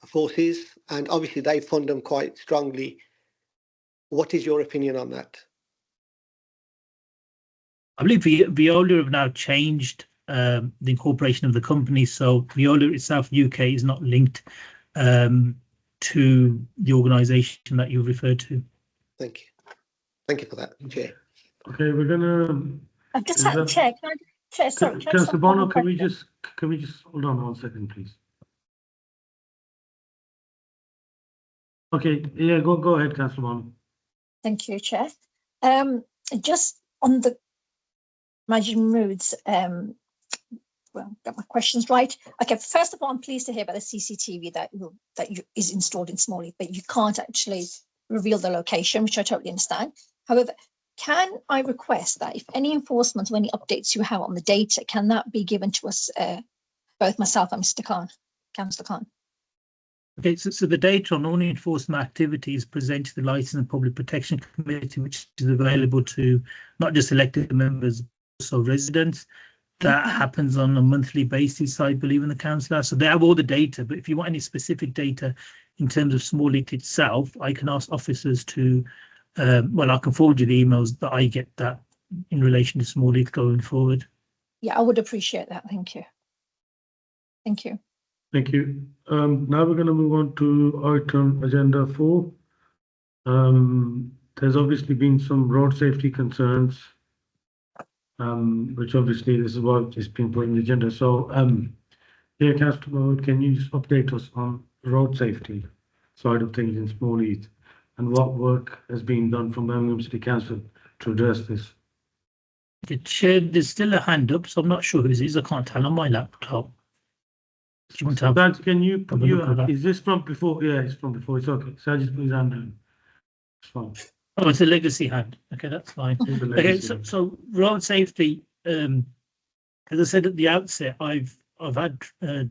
Forces, and obviously they fund them quite strongly. What is your opinion on that? I believe Veola have now changed the incorporation of the company, so Veola itself UK is not linked to the organisation that you referred to. Thank you. Thank you for that, Chair. Okay, we're gonna. I've just Is had, that- Chair, Chair, sorry. can I just Councillor have one Bono, can we question? just hold on 1 second, please? Okay, yeah, go ahead, Councillor Bono. Thank you, Chair. Just on the Mahmood's, well, got my questions right. Okay, first of all, I'm pleased to hear about the CCTV that is installed in Smalley, but you can't actually reveal the location, which I totally understand. However, can I request that if any enforcement or any updates you have on the data, can that be given to us, both myself and Mr. Khan, Councillor Khan? Okay, so the data on all enforcement activities presented to the Licence and Public Protection Committee, which is available to not just elected members, but also residents. That happens on a monthly basis, I believe, in the council. So they have all the data, but if you want any specific data in terms of Smalley itself, I can ask officers to, well, I can forward you the emails that I get that in relation to Smalley going forward. Yeah, I would appreciate that. Thank you. Thank you. Thank you. Now we're going to move on to item agenda 4. There's obviously been some road safety concerns, which obviously this is what has been put in the agenda. So, here, Councillor Mahmood, can you just update us on road safety side of things in Smalley and what work has been done from Birmingham City Council to address this? The chair, there's still a hand up, so I'm not sure who it is. I can't tell on my laptop. Do you want to have? Lads, can you have a look at that? is this from before? Yeah, it's from before. It's okay. So I just put his hand down. It's fine. Oh, it's a legacy hand. Okay, that's fine. It's the Okay, legacy. so road safety, as I said at the outset, I've had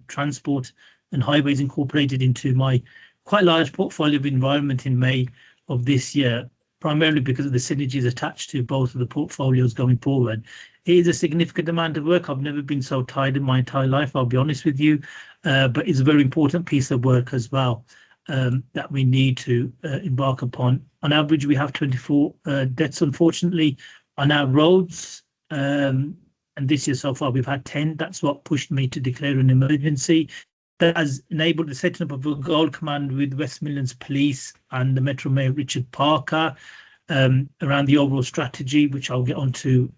transport and highways incorporated into my quite large portfolio of environment in May of this year, primarily because of the synergies attached to both of the portfolios going forward. It is a significant amount of work. I've never been so tired in my entire life, I'll be honest with you, but it's a very important piece of work as well that we need to embark upon. On average, we have 24 deaths, unfortunately, on our roads. And this year so far, we've had 10. That's what pushed me to declare an emergency. That has enabled the setting up of a gold command with West Midlands Police and the Metro Mayor Richard Parker around the overall strategy, which I'll get onto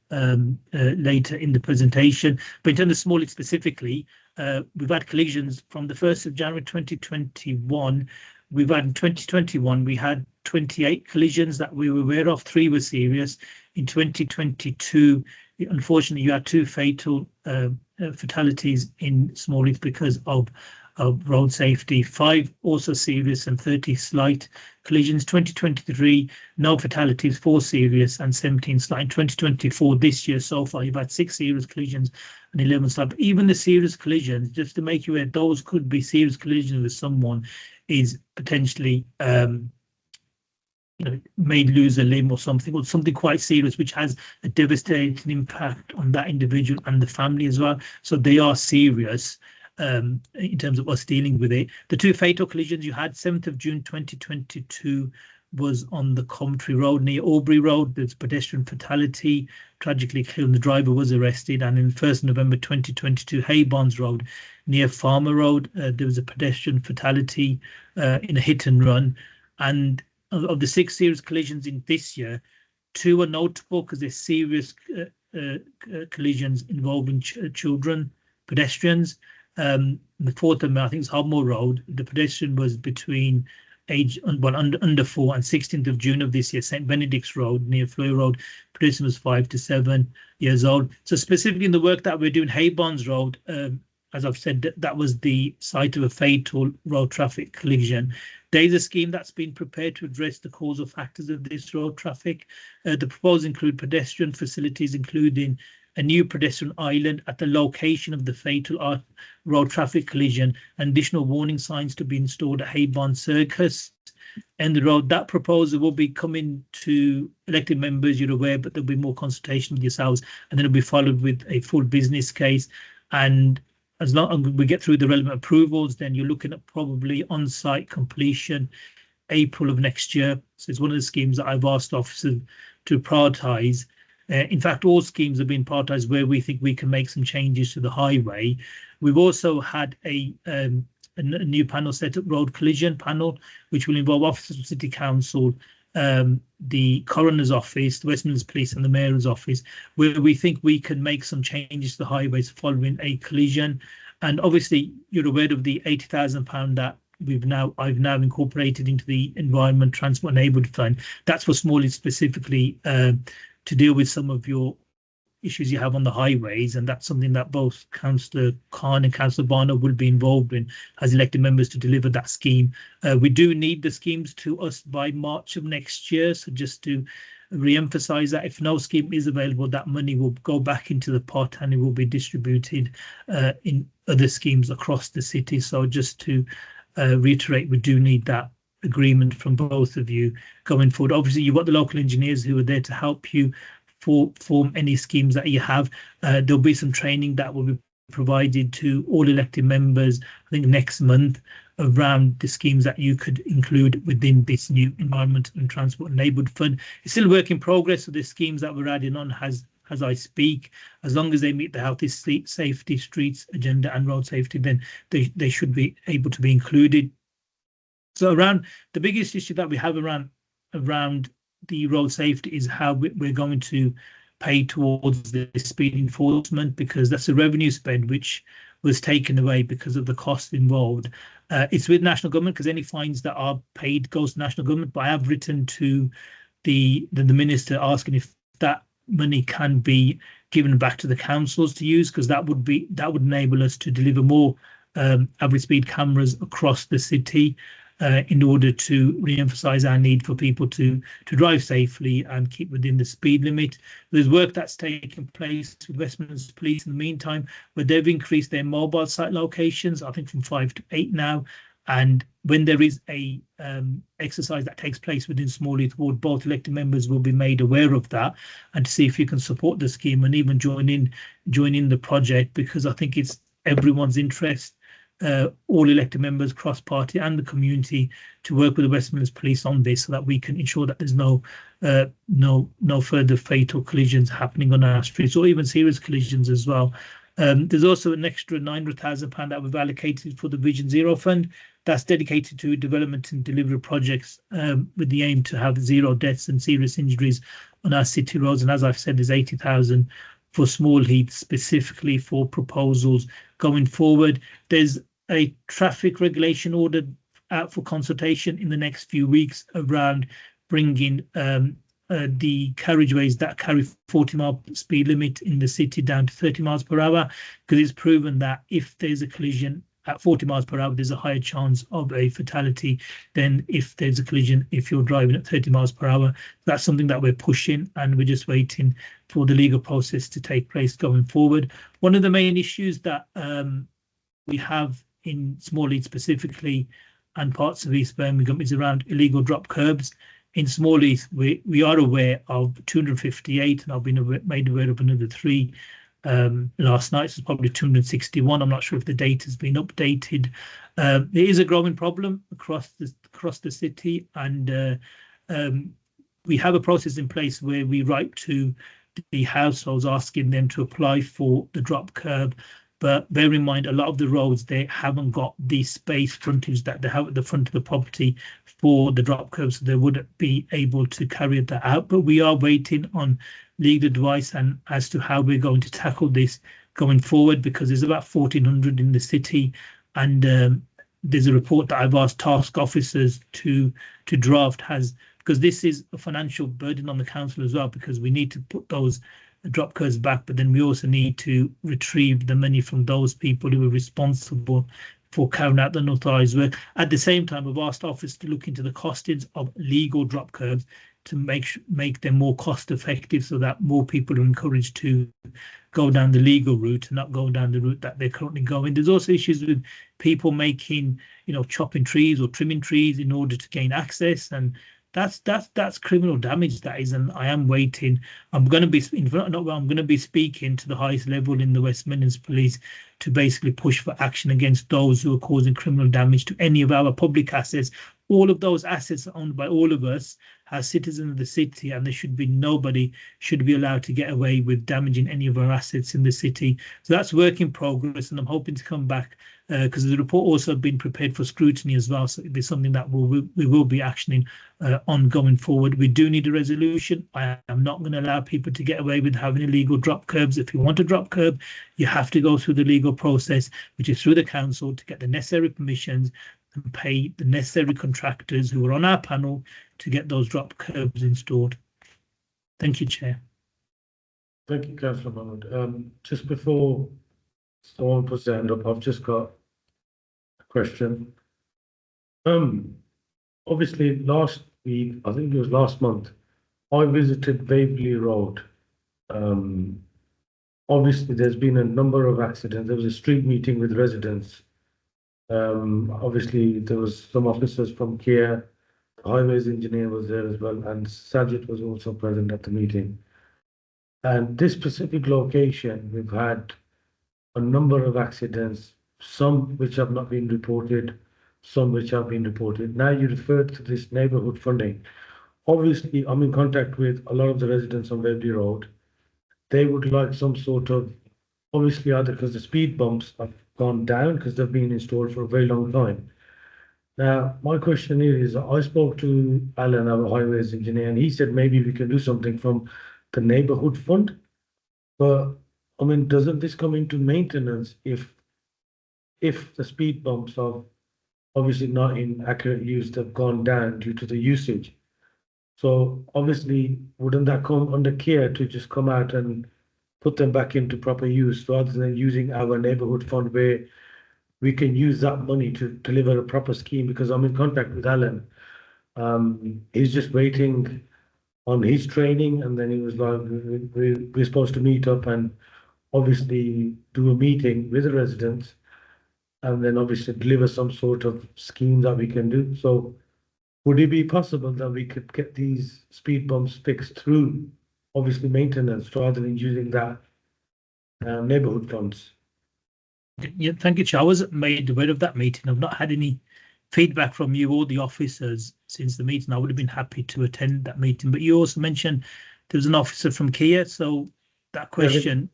later in the presentation. But in terms of Smalley specifically, we've had collisions from the 1st of January 2021. We've had in 2021, we had 28 collisions that we were aware of. 3 were serious. In 2022, unfortunately, you had 2 fatal fatalities in Smalley because of road safety, 5 also serious and 30 slight collisions. 2023, no fatalities, 4 serious and 17 slight. In 2024, this year so far, you've had 6 serious collisions and 11 slight. But even the serious collisions, just to make you aware, those could be serious collisions with someone is potentially may lose a limb or something quite serious, which has a devastating impact on that individual and the family as well. So they are serious in terms of us dealing with it. The 2 fatal collisions you had, 7th of June 2022 was on the Coventry Road near Albury Road. There's pedestrian fatality, tragically killed. The driver was arrested. And in 1st November 2022, Haybarns Road near Farmer Road, there was a pedestrian fatality in a hit and run. And of the 6 serious collisions in this year, 2 are notable because they're serious collisions involving children, pedestrians. The 4th of May, I think it's Hobmore Road. The pedestrian was between under 4 and 16th of June of this year, St Benedict's Road near Fleur Road. Pedestrian was 5 to 7 years old. So specifically in the work that we're doing, Haybarns Road, as I've said, that was the site of a fatal road traffic collision. There's a scheme that's been prepared to address the causal factors of this road traffic. The proposals include pedestrian facilities, including a new pedestrian island at the location of the fatal road traffic collision, and additional warning signs to be installed at Haybarn Circus and the road. That proposal will be coming to elected members, you're aware, but there'll be more consultation with yourselves, and then it'll be followed with a full business case. And as long as we get through the relevant approvals, then you're looking at probably on-site completion April of next year. So it's one of the schemes that I've asked officers to prioritise. In fact, all schemes have been prioritised where we think we can make some changes to the highway. We've also had a a new panel set up, road collision panel, which will involve officers of City Council, the Coroner's Office, the West Midlands Police and the Mayor's Office, where we think we can make some changes to the highways following a collision. And obviously, you're aware of the £80,000 that I've now incorporated into the Environment, Transport and Neighbourhood Fund. That's for Small Heath specifically, to deal with some of your issues you have on the highways, and that's something that both Councillor Khan and Councillor Barner will be involved in as elected members to deliver that scheme. We do need the schemes to us by March of next year, so just to re-emphasise that if no scheme is available, that money will go back into the pot and it will be distributed in other schemes across the city. So just to reiterate, we do need that agreement from both of you going forward. Obviously, you've got the local engineers who are there to help you form any schemes that you have. There'll be some training that will be provided to all elected members, I think next month, around the schemes that you could include within this new Environment and Transport and Neighbourhood Fund. It's still a work in progress, so the schemes that we're adding on as I speak, as long as they meet the healthy safety, streets agenda and road safety, then they should be able to be included. So around the biggest issue that we have around the road safety is how we're going to pay towards the speed enforcement, because that's a revenue spend which was taken away because of the cost involved. It's with national government, because any fines that are paid goes to national government. But I have written to the minister asking if that money can be given back to the councils to use, because that would enable us to deliver more average speed cameras across the city, in order to re-emphasise our need for people to drive safely and keep within the speed limit. There's work that's taking place with West Midlands Police in the meantime, where they've increased their mobile site locations, I think from 5 to 8 now. And when there is a exercise that takes place within Small Heath Ward, both elected members will be made aware of that, and to see if you can support the scheme and even join in the project, because I think it's everyone's interest, all elected members, cross-party and the community, to work with the West Midlands Police on this, so that we can ensure that there's no further fatal collisions happening on our streets, or even serious collisions as well. There's also an extra £900,000 that we've allocated for the Vision Zero Fund. That's dedicated to development and delivery projects, with the aim to have zero deaths and serious injuries on our city roads. And as I've said, there's 80,000 for Small Heath specifically for proposals going forward. There's a traffic regulation order out for consultation in the next few weeks around bringing the carriageways that carry 40-mile speed limit in the city down to 30 miles per hour, because it's proven that if there's a collision at 40 miles per hour, there's a higher chance of a fatality than if there's a collision if you're driving at 30 miles per hour. That's something that we're pushing, and we're just waiting for the legal process to take place going forward. One of the main issues that we have in Small Heath specifically, and parts of East Birmingham, is around illegal drop curbs. In Small Heath, we are aware of 258, and I've been made aware of another 3 last night. So it's probably 261. I'm not sure if the data has been updated. There is a growing problem across the city, and we have a process in place where we write to the households asking them to apply for the drop curb. But bear in mind, a lot of the roads, they haven't got the space frontage that they have at the front of the property for the drop curb, so they wouldn't be able to carry that out. But we are waiting on legal advice and as to how we're going to tackle this going forward, because there's about 1,400 in the city, and there's a report that I've asked task officers to draft, because this is a financial burden on the council as well, because we need to put those drop curbs back, but then we also need to retrieve the money from those people who are responsible for carrying out the unauthorised work. At the same time, I've asked officers to look into the costings of legal drop curbs to make them more cost effective, so that more people are encouraged to go down the legal route and not go down the route that they're currently going. There's also issues with people making, chopping trees or trimming trees in order to gain access, and that's criminal damage, that is. And I am waiting. I'm going to be speaking to the highest level in the West Midlands Police to basically push for action against those who are causing criminal damage to any of our public assets, all of those assets are owned by all of us as citizens of the city, and there should be nobody should be allowed to get away with damaging any of our assets in the city. So that's work in progress, and I'm hoping to come back because the report also been prepared for scrutiny as well. So it'll be something that we will be actioning on going forward. We do need a resolution. I am not going to allow people to get away with having illegal drop curbs. If you want to drop curb, you have to go through the legal process, which is through the council, to get the necessary permissions and pay the necessary contractors who are on our panel to get those drop curbs installed. Thank you, Chair. Thank you, Councillor Mahmood. Just before someone puts their hand up, I've just got a question. Obviously last week, I think it was last month, I visited Waverley Road. Obviously there's been a number of accidents. There was a street meeting with residents. Obviously there was some officers from Cllr, the highways engineer was there as well, and Sajid was also present at the meeting. And this specific location, we've had a number of accidents, some which have not been reported, some which have been reported. Now you referred to this neighbourhood funding. Obviously, I'm in contact with a lot of the residents on Waverley Road. They would like some sort of, obviously either because the speed bumps have gone down because they've been installed for a very long time. Now, my question here is, I spoke to Alan, our highways engineer, and he said maybe we can do something from the neighbourhood fund. But I mean, doesn't this come into maintenance if the speed bumps are obviously not in accurate use, they've gone down due to the usage? So obviously, wouldn't that come under Cllr to just come out and put them back into proper use rather than using our neighbourhood fund where we can use that money to deliver a proper scheme? Because I'm in contact with Alan. He's just waiting on his training, and then he was like, we're supposed to meet up and obviously do a meeting with the residents and then obviously deliver some sort of scheme that we can do. So would it be possible that we could get these speed bumps fixed through obviously maintenance rather than using that neighbourhood funds? Yeah, thank you, Chair. I wasn't made aware of that meeting. I've not had any feedback from you or the officers since the meeting. I would have been happy to attend that meeting. But you also mentioned there was an officer from Cllr, so that question,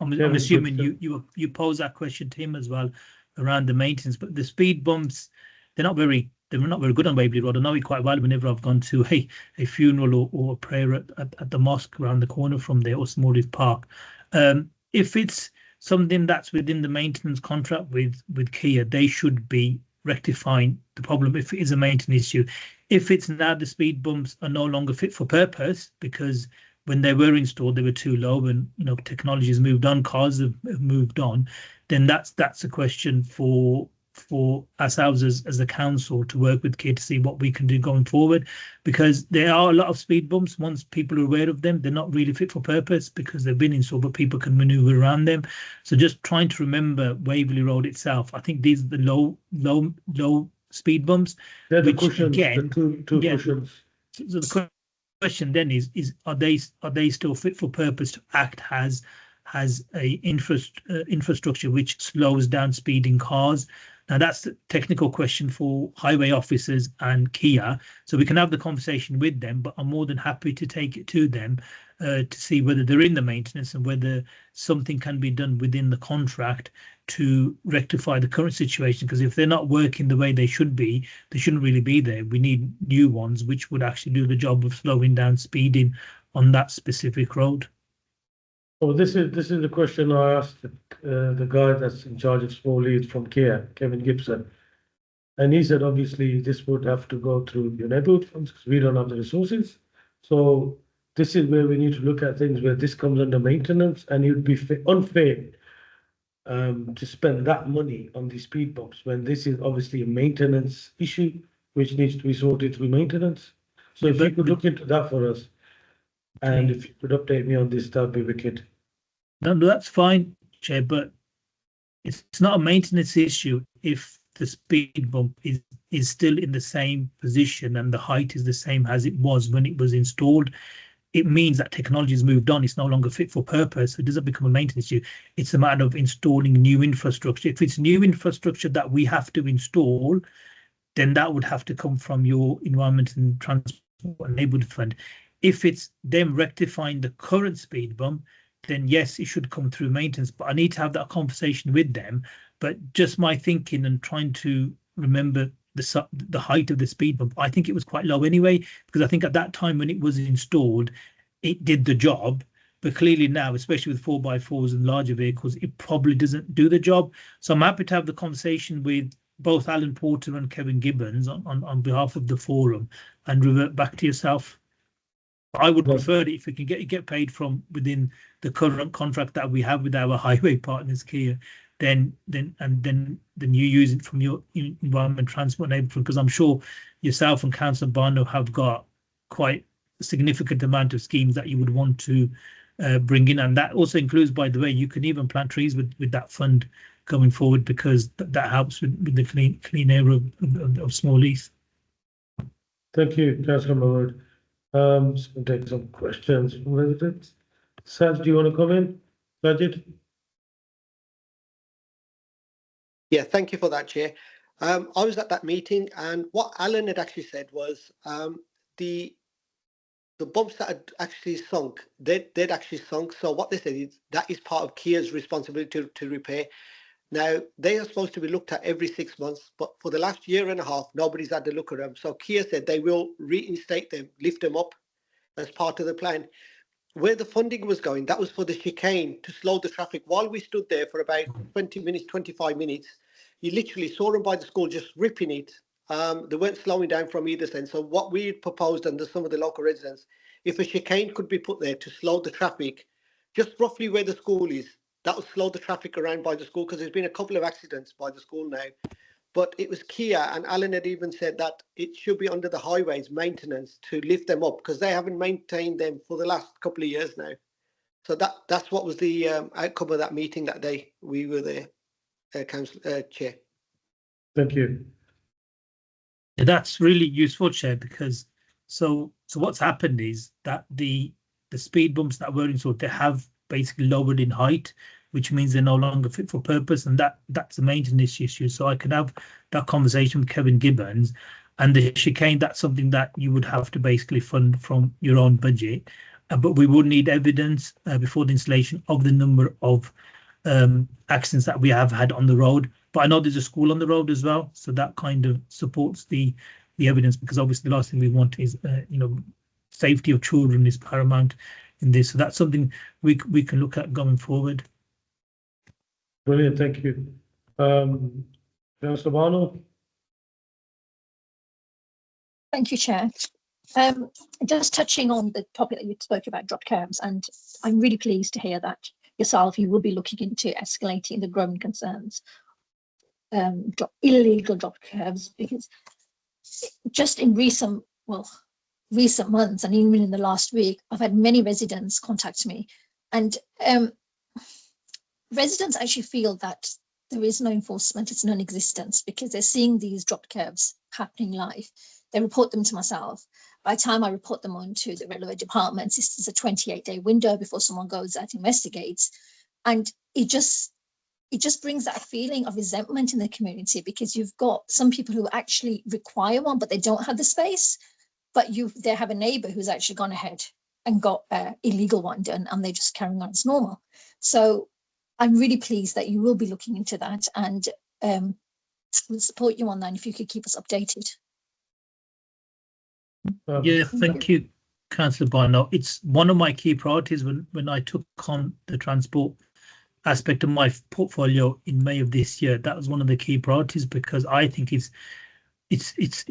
I'm assuming you posed that question to him as well around the maintenance. But the speed bumps, they're not very good on Waverley Road. I know it quite well whenever I've gone to a funeral or a prayer at the mosque around the corner from there, or Smallheath Park. If it's something that's within the maintenance contract with Cllr, they should be rectifying the problem if it is a maintenance issue. If it's now the speed bumps are no longer fit for purpose because when they were installed they were too low, and technology has moved on, cars have moved on, then that's a question for ourselves as a council to work with Cllr to see what we can do going forward, because there are a lot of speed bumps. Once people are aware of them, they're not really fit for purpose because they've been installed, but people can maneuver around them. So just trying to remember Waverley Road itself, I think these are the low speed bumps. They're the which, cushions, again, the two cushions. So the question then is are they still fit for purpose to act as a infrastructure which slows down speeding cars? Now, that's the technical question for highway officers and Cllr. So we can have the conversation with them, but I'm more than happy to take it to them to see whether they're in the maintenance and whether something can be done within the contract to rectify the current situation. Because if they're not working the way they should be, they shouldn't really be there. We need new ones which would actually do the job of slowing down speeding on that specific road. Oh, this is the question I asked the guy that's in charge of Smallheath from Cllr, Kevin Gibson, and he said obviously this would have to go through your neighbourhood funds because we don't have the resources. So this is where we need to look at things where this comes under maintenance, and it would be unfair to spend that money on these speed bumps when this is obviously a maintenance issue which needs to be sorted through maintenance. So if you could look into that for us. And if you could update me on this, that'd be wicked. No, that's fine, Chair, but it's not a maintenance issue if the speed bump is still in the same position and the height is the same as it was when it was installed. It means that technology has moved on. It's no longer fit for purpose. So it doesn't become a maintenance issue. It's a matter of installing new infrastructure. If it's new infrastructure that we have to install, then that would have to come from your Environment and Transport and Neighbourhood Fund. If it's them rectifying the current speed bump, then yes, it should come through maintenance, but I need to have that conversation with them. But just my thinking and trying to remember the height of the speed bump, I think it was quite low anyway, because I think at that time when it was installed, it did the job. But clearly now, especially with 4x4s and larger vehicles, it probably doesn't do the job. So I'm happy to have the conversation with both Alan Porter and Kevin Gibbons on behalf of the forum and revert back to yourself. I would prefer it if we can get paid from within the current contract that we have with our highway partners, Cllr, then you use it from your Environment, Transport, Neighbourhood, because I'm sure yourself and Councillor Barno have got quite a significant amount of schemes that you would want to bring in, and that also includes, by the way, you can even plant trees with that fund going forward, because that helps with the clean air of Small Heath. Thank you, Councillor Mahmood. Just gonna take some questions from residents. Saj, do you want to come in? Majid? Yeah, thank you for that, Chair. I was at that meeting, and what Alan had actually said was the bumps that had actually sunk, they'd actually sunk. So what they said is that is part of Cllr's responsibility to repair. Now, they are supposed to be looked at every 6 months, but for the last year and a half, nobody's had a look at them. So Cllr said they will reinstate them, lift them up as part of the plan. Where the funding was going, that was for the chicane to slow the traffic. While we stood there for about 20 minutes, 25 minutes, you literally saw them by the school just ripping it. They weren't slowing down from either side. So what we proposed under some of the local residents, if a chicane could be put there to slow the traffic, just roughly where the school is, that will slow the traffic around by the school, because there's been a couple of accidents by the school now. But it was Cllr, and Alan had even said that it should be under the highways maintenance to lift them up, because they haven't maintained them for the last couple of years now. So that's what was the outcome of that meeting that day. We were there, Chair. Thank you. That's really useful, Chair, because so what's happened is that the speed bumps that were installed, they have basically lowered in height, which means they're no longer fit for purpose, and that's a maintenance issue. So I can have that conversation with Kevin Gibbons, and the chicane, that's something that you would have to basically fund from your own budget, but we would need evidence before the installation of the number of accidents that we have had on the road. But I know there's a school on the road as well, so that kind of supports the evidence, because obviously the last thing we want is safety of children is paramount in this. So that's something we can look at going forward. Brilliant, thank you. Councillor Barno? Thank you, Chair. Just touching on the topic that you spoke about, drop curbs, and I'm really pleased to hear that yourself, you will be looking into escalating the growing concerns, illegal drop curbs, because just in recent months, and even in the last week, I've had many residents contact me, and residents actually feel that there is no enforcement, it's non-existent, because they're seeing these drop curbs happening live. They report them to myself. By the time I report them on to the relevant departments, this is a 28-day window before someone goes out and investigates. And it just brings that feeling of resentment in the community, because you've got some people who actually require one, but they don't have the space. But they have a neighbour who's actually gone ahead and got an illegal one done, and they're just carrying on as normal. So I'm really pleased that you will be looking into that, and we'll support you on that if you could keep us updated. Yeah, thank you, Councillor Barno. It's one of my key priorities when I took on the transport aspect of my portfolio in May of this year. That was one of the key priorities, because I think it's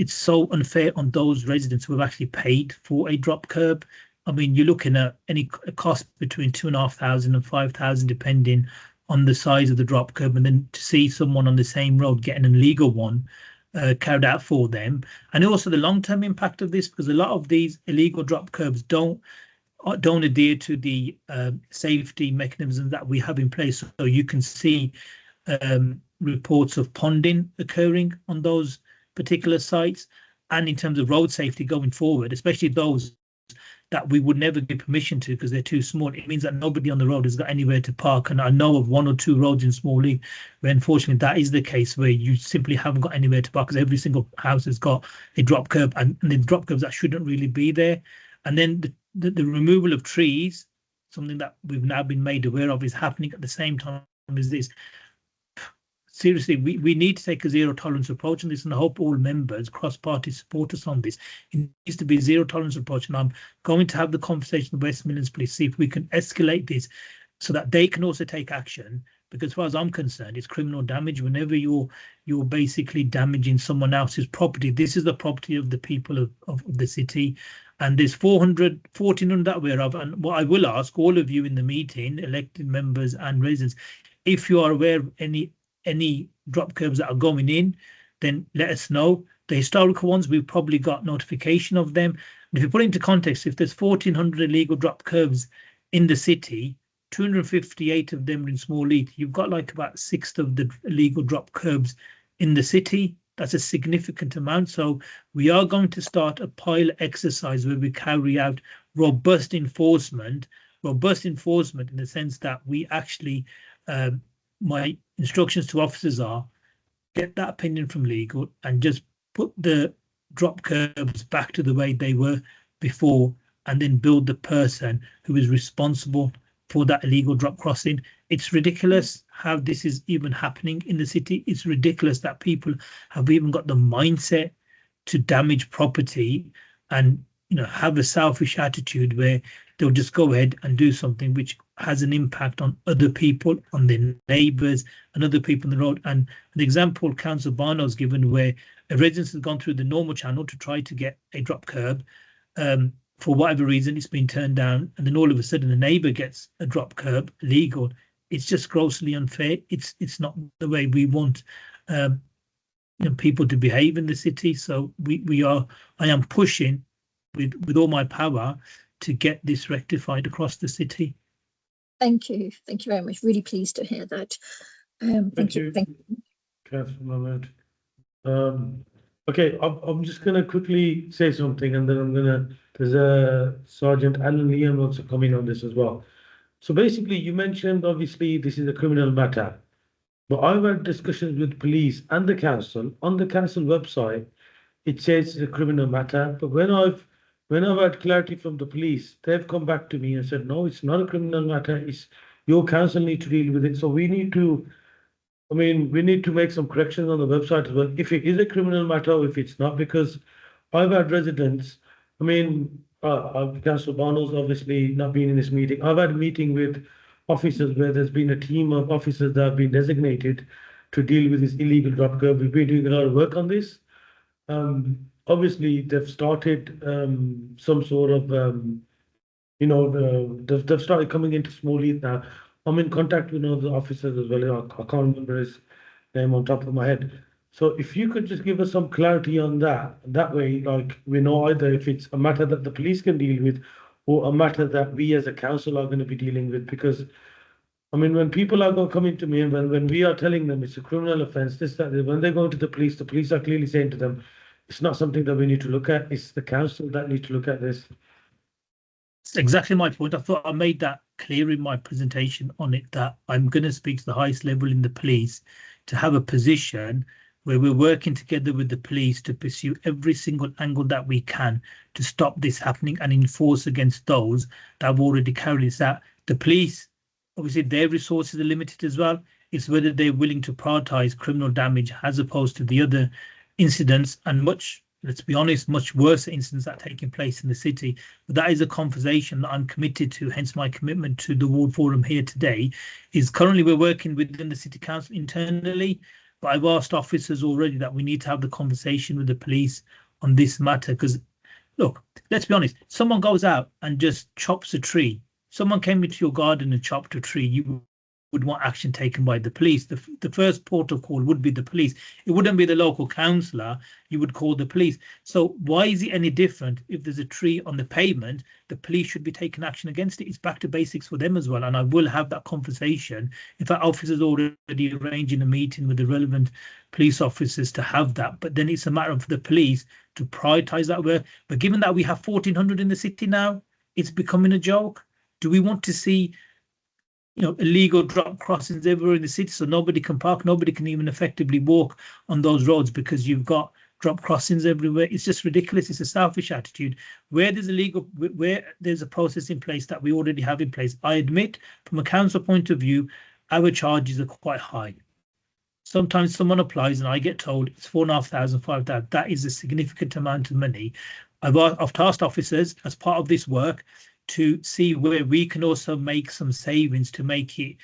so unfair on those residents who have actually paid for a drop curb. I mean, you're looking at a cost between £2,500 and £5,000, depending on the size of the drop curb, and then to see someone on the same road getting an illegal one carried out for them. And also the long-term impact of this, because a lot of these illegal drop curbs don't adhere to the safety mechanisms that we have in place. So you can see reports of ponding occurring on those particular sites, and in terms of road safety going forward, especially those that we would never give permission to because they're too small. It means that nobody on the road has got anywhere to park. And I know of 1 or 2 roads in Small Heath where unfortunately that is the case, where you simply haven't got anywhere to park because every single house has got a drop curb, and the drop curbs that shouldn't really be there. And then the removal of trees, something that we've now been made aware of, is happening at the same time as this. Seriously, we need to take a zero tolerance approach on this, and I hope all members, cross-party, support us on this. It needs to be a zero tolerance approach, and I'm going to have the conversation with West Midlands Police, see if we can escalate this so that they can also take action. Because as far as I'm concerned, it's criminal damage. Whenever you're basically damaging someone else's property, this is the property of the people of the city. And there's 1,400 that we're of. And what I will ask all of you in the meeting, elected members and residents, if you are aware of any drop curbs that are going in, then let us know. The historical ones, we've probably got notification of them. And if you put it into context, if there's 1,400 illegal drop curbs in the city, 258 of them are in Small Heath, you've got like about 1/6 of the illegal drop curbs in the city. That's a significant amount. So we are going to start a pilot exercise where we carry out robust enforcement in the sense that we actually, my instructions to officers are, get that opinion from legal and just put the drop curbs back to the way they were before, and then build the person who is responsible for that illegal drop crossing. It's ridiculous how this is even happening in the city. It's ridiculous that people have even got the mindset to damage property and, you know, have a selfish attitude where they'll just go ahead and do something which has an impact on other people, on their neighbours and other people on the road. And the example Councillor Barnow's given, where a resident has gone through the normal channel to try to get a drop curb, for whatever reason it's been turned down, and then all of a sudden the neighbour gets a drop curb legal. It's just grossly unfair. It's not the way we want people to behave in the city. So I am pushing with all my power to get this rectified across the city. Thank you very much. Really pleased to hear that. Thank you. Councillor Mahmood. Okay, I'm just going to quickly say something, and then there's a Sergeant Alan Liam also coming on this as well. So basically, you mentioned, obviously, this is a criminal matter, but I've had discussions with police and the council. On the council website, it says it's a criminal matter, but when I've had clarity from the police, they've come back to me and said, no, it's not a criminal matter. It's your council need to deal with it. So we need to make some corrections on the website as well, if it is a criminal matter or if it's not, because I've had residents, Councillor Barnow's obviously not been in this meeting. I've had a meeting with officers where there's been a team of officers that have been designated to deal with this illegal drop curb. We've been doing a lot of work on this. Obviously, they've started some sort of, they've started coming into Small Heath now. I'm in contact with one of the officers as well. I can't remember his name on top of my head. So if you could just give us some clarity on that way, like we know either if it's a matter that the police can deal with or a matter that we as a council are going to be dealing with. Because, when people are coming to me and when we are telling them it's a criminal offence, when they go to the police are clearly saying to them, it's not something that we need to look at. It's the council that need to look at this. It's exactly my point. I thought I made that clear in my presentation on it, that I'm going to speak to the highest level in the police to have a position where we're working together with the police to pursue every single angle that we can to stop this happening and enforce against those that have already carried this out. The police, obviously, their resources are limited as well. It's whether they're willing to prioritise criminal damage as opposed to the other incidents, and let's be honest, much worse incidents that are taking place in the city. But that is a conversation that I'm committed to, hence my commitment to the Ward Forum here today. Is currently we're working within the City Council internally, but I've asked officers already that we need to have the conversation with the police on this matter. Because, look, let's be honest, someone goes out and just chops a tree. Someone came into your garden and chopped a tree. You would want action taken by the police. The first port of call would be the police. It wouldn't be the local councillor. You would call the police. So why is it any different if there's a tree on the pavement? The police should be taking action against it. It's back to basics for them as well. And I will have that conversation. In fact, officers already arranging a meeting with the relevant police officers to have that. But then it's a matter of the police to prioritise that work. But given that we have 1,400 in the city now, it's becoming a joke. Do we want to see, illegal drop crossings everywhere in the city so nobody can park, nobody can even effectively walk on those roads because you've got drop crossings everywhere? It's just ridiculous. It's a selfish attitude. Where there's a process in place that we already have in place, I admit from a council point of view, our charges are quite high. Sometimes someone applies and I get told it's 4,500, 5,000. That is a significant amount of money. I've tasked officers as part of this work to see where we can also make some savings to make it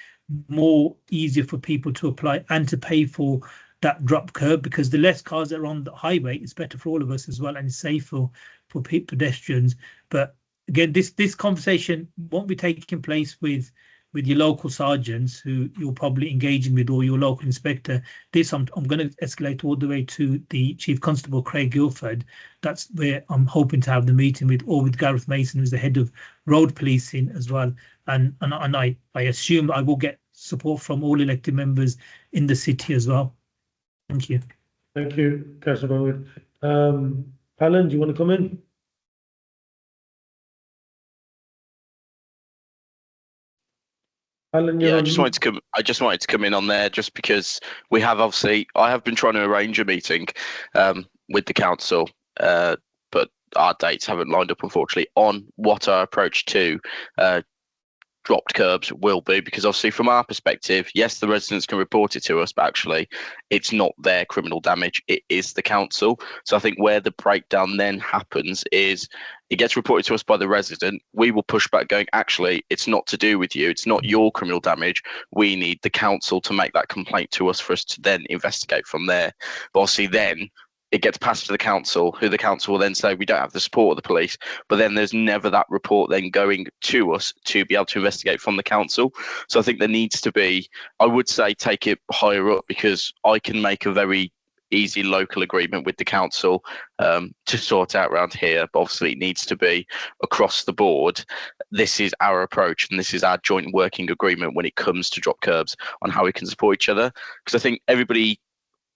more easier for people to apply and to pay for that drop curb, because the less cars that are on the highway, it's better for all of us as well, and it's safer for pedestrians. But again, this conversation won't be taking place with your local sergeants who you're probably engaging with, or your local inspector. I'm going to escalate all the way to the Chief Constable Craig Guilford. That's where I'm hoping to have the meeting with, or with Gareth Mason, who's the head of road policing as well. And I assume I will get support from all elected members in the city as well. Thank you. Thank you, Councillor Mahmood. Alan, do you want to come in? Alan, yeah, I just wanted to come in on there just because I have been trying to arrange a meeting with the council, but our dates haven't lined up, unfortunately, on what our approach to dropped curbs will be, because obviously from our perspective, yes, the residents can report it to us, but actually it's not their criminal damage, it is the council. So I think where the breakdown then happens is it gets reported to us by the resident, we will push back going, actually it's not to do with you, it's not your criminal damage, we need the council to make that complaint to us for us to then investigate from there. But obviously then it gets passed to the council, who the council will then say we don't have the support of the police, but then there's never that report then going to us to be able to investigate from the council. So I think there needs to be, I would say, take it higher up, because I can make a very easy local agreement with the council to sort out around here, but obviously it needs to be across the board. This is our approach and this is our joint working agreement when it comes to drop curbs on how we can support each other, because I think everybody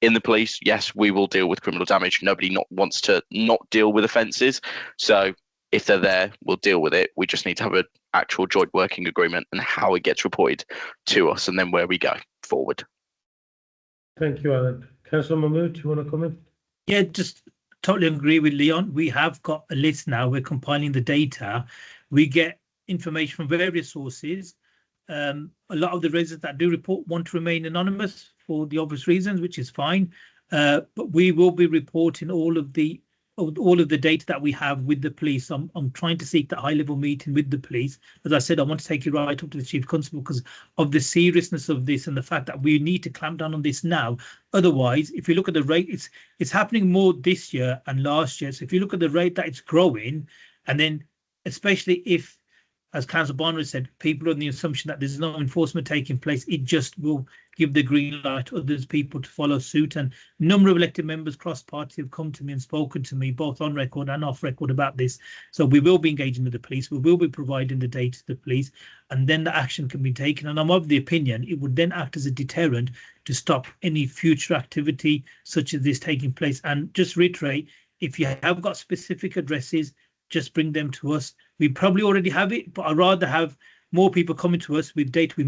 in the police, yes, we will deal with criminal damage. Nobody wants to not deal with offences. So if they're there, we'll deal with it. We just need to have an actual joint working agreement and how it gets reported to us and then where we go forward. Thank you, Alan. Councillor Mahmood, do you want to come in? Yeah, just totally agree with Leon. We have got a list now. We're compiling the data. We get information from various sources. A lot of the residents that do report want to remain anonymous for the obvious reasons, which is fine. But we will be reporting all of the data that we have with the police. I'm trying to seek that high-level meeting with the police. As I said, I want to take it right up to the Chief Constable because of the seriousness of this and the fact that we need to clamp down on this now. Otherwise, if you look at the rate, it's happening more this year and last year. So if you look at the rate that it's growing, and then especially if, as Councillor Barnard said, people are on the assumption that there's no enforcement taking place, it just will give the green light to others people to follow suit. And a number of elected members cross-party have come to me and spoken to me, both on record and off record, about this. So we will be engaging with the police, we will be providing the data to the police, and then the action can be taken. And I'm of the opinion it would then act as a deterrent to stop any future activity such as this taking place. And just reiterate, if you have got specific addresses, just bring them to us. We probably already have it, but I'd rather have more people coming to us with data we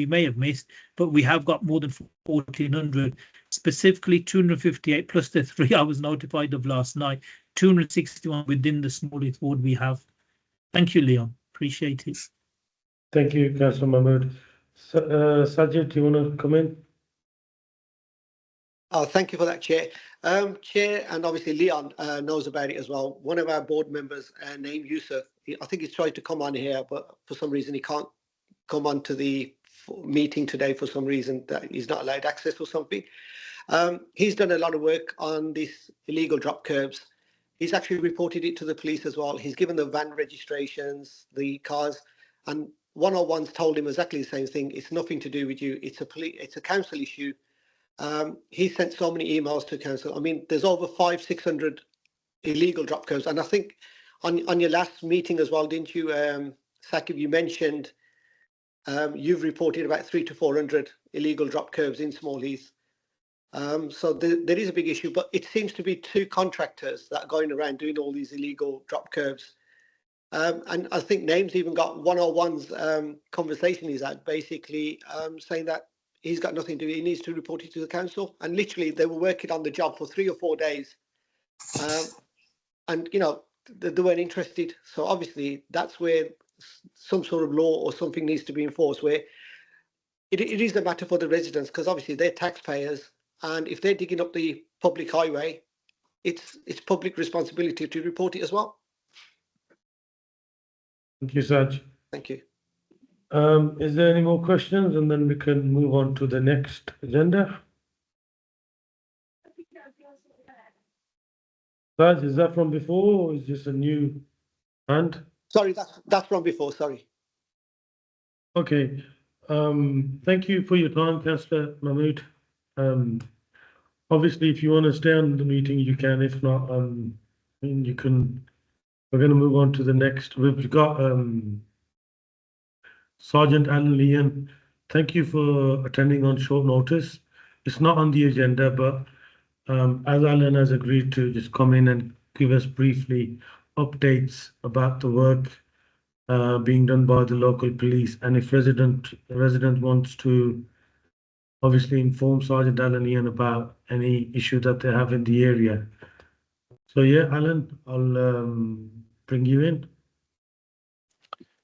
may have missed, but we have got more than 1,400, specifically 258 plus the 3 I was notified of last night, 261 within the smallest ward we have. Thank you, Leon. Appreciate it. Thank you, Councillor Mahmood. Sajid, do you want to come in? Oh, thank you for that, Chair. Chair, and obviously Leon knows about it as well. One of our board members named Yusuf, I think he's tried to come on here, but for some reason he can't come on to the meeting today for some reason that he's not allowed access or something. He's done a lot of work on this illegal drop curbs. He's actually reported it to the police as well. He's given the van registrations, the cars, and 101's told him exactly the same thing. It's nothing to do with you. It's a council issue. He sent so many emails to council. I mean, there's over 500-600 illegal drop curbs. And I think on your last meeting as well, didn't you, Sakib, you mentioned you've reported about 300 to 400 illegal drop curbs in Small Heath. So there is a big issue, but it seems to be 2 contractors that are going around doing all these illegal drop curbs. And I think Name's even got 101's conversation he's had, basically saying that he's got nothing to do. He needs to report it to the council. And literally, they were working on the job for 3 or 4 days. And, you know, they weren't interested. So obviously, that's where some sort of law or something needs to be enforced, where it is a matter for the residents, because obviously they're taxpayers. And if they're digging up the public highway, it's public responsibility to report it as well. Thank you, Saj. Thank you. Is there any more questions? And then we can move on to the next agenda. Saj, is that from before or is this a new hand? Sorry, that's from before, sorry. Okay. Thank you for your time, Councillor Mahmood. Obviously, if you want to stay on the meeting, you can. If not, you can. We're going to move on to the next. We've got Sergeant Alan Leon. Thank you for attending on short notice. It's not on the agenda, but as Alan has agreed to just come in and give us briefly updates about the work being done by the local police, and if resident wants to obviously inform Sergeant Alan Leon about any issue that they have in the area. So yeah, Alan, I'll bring you in.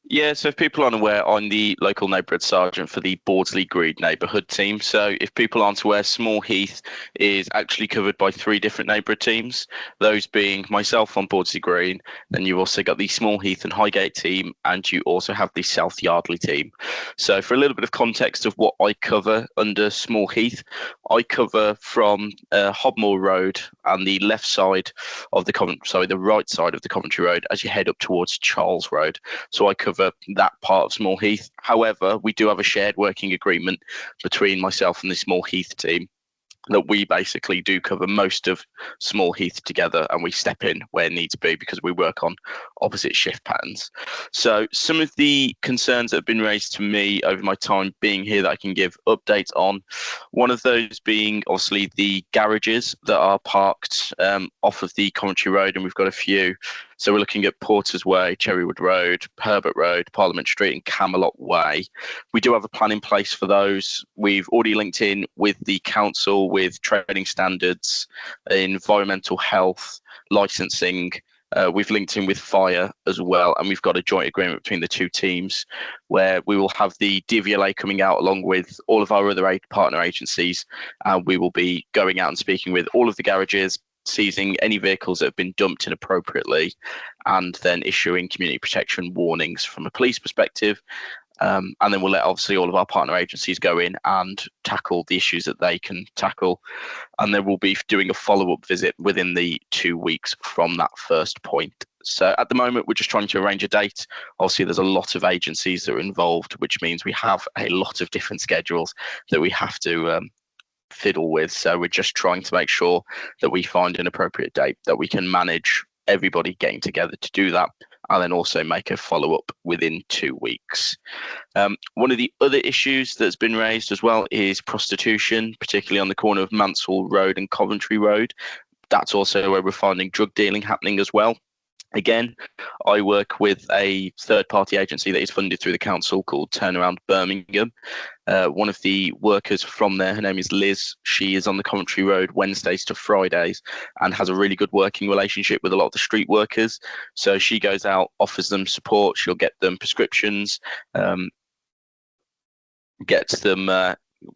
Yeah, so if people aren't aware, I'm the local neighbourhood sergeant for the Bordsley Green neighbourhood team. So if people aren't aware, Small Heath is actually covered by 3 different neighbourhood teams, those being myself on Bordsley Green, then you've also got the Small Heath and Highgate team, and you also have the South Yardley team. So for a little bit of context of what I cover under Small Heath, I cover from Hobmoor Road and the left side of the right side of the Coventry Road as you head up towards Charles Road. So I cover that part of Small Heath. However, we do have a shared working agreement between myself and the Small Heath team that we basically do cover most of Small Heath together, and we step in where needs be because we work on opposite shift patterns. So some of the concerns that have been raised to me over my time being here that I can give updates on, one of those being obviously the garages that are parked off of the Coventry Road, and we've got a few. So we're looking at Porters Way, Cherrywood Road, Herbert Road, Parliament Street and Camelot Way. We do have a plan in place for those. We've already linked in with the council with trading standards, environmental health, licensing. We've linked in with fire as well, and we've got a joint agreement between the 2 teams where we will have the DVLA coming out along with all of our other partner agencies, and we will be going out and speaking with all of the garages, seizing any vehicles that have been dumped inappropriately, and then issuing community protection warnings from a police perspective. And then we'll let obviously all of our partner agencies go in and tackle the issues that they can tackle. And then we'll be doing a follow-up visit within the 2 weeks from that first point. So at the moment, we're just trying to arrange a date. Obviously, there's a lot of agencies that are involved, which means we have a lot of different schedules that we have to fiddle with. So we're just trying to make sure that we find an appropriate date that we can manage everybody getting together to do that, and then also make a follow-up within 2 weeks. One of the other issues that's been raised as well is prostitution, particularly on the corner of Mansell Road and Coventry Road. That's also where we're finding drug dealing happening as well. Again, I work with a third-party agency that is funded through the council called Turnaround Birmingham. One of the workers from there, her name is Liz. She is on the Coventry Road Wednesdays to Fridays and has a really good working relationship with a lot of the street workers. So she goes out, offers them support. She'll get them prescriptions, gets them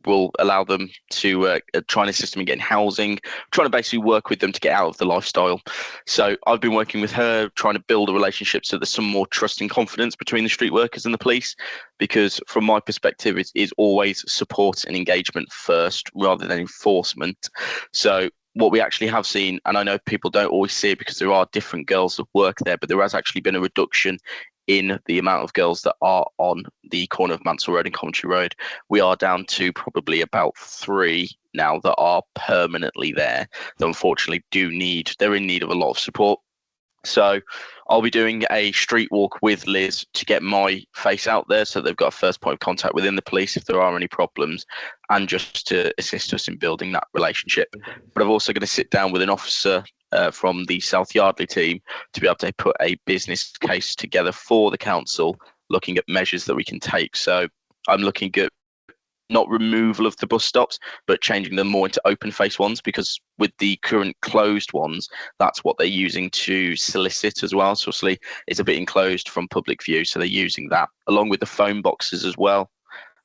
will allow them to try and assist them in getting housing, trying to basically work with them to get out of the lifestyle. So I've been working with her, trying to build a relationship so there's some more trust and confidence between the street workers and the police, because from my perspective, it is always support and engagement first rather than enforcement. So what we actually have seen, and I know people don't always see it because there are different girls that work there, but there has actually been a reduction in the amount of girls that are on the corner of Mansell Road and Coventry Road. We are down to probably about 3 now that are permanently there, that unfortunately they're in need of a lot of support. So I'll be doing a street walk with Liz to get my face out there so they've got a first point of contact within the police if there are any problems, and just to assist us in building that relationship. But I'm also going to sit down with an officer from the South Yardley team to be able to put a business case together for the council, looking at measures that we can take. So I'm looking at not removal of the bus stops, but changing them more into open face ones, because with the current closed ones, that's what they're using to solicit as well. So obviously it's a bit enclosed from public view, so they're using that along with the phone boxes as well.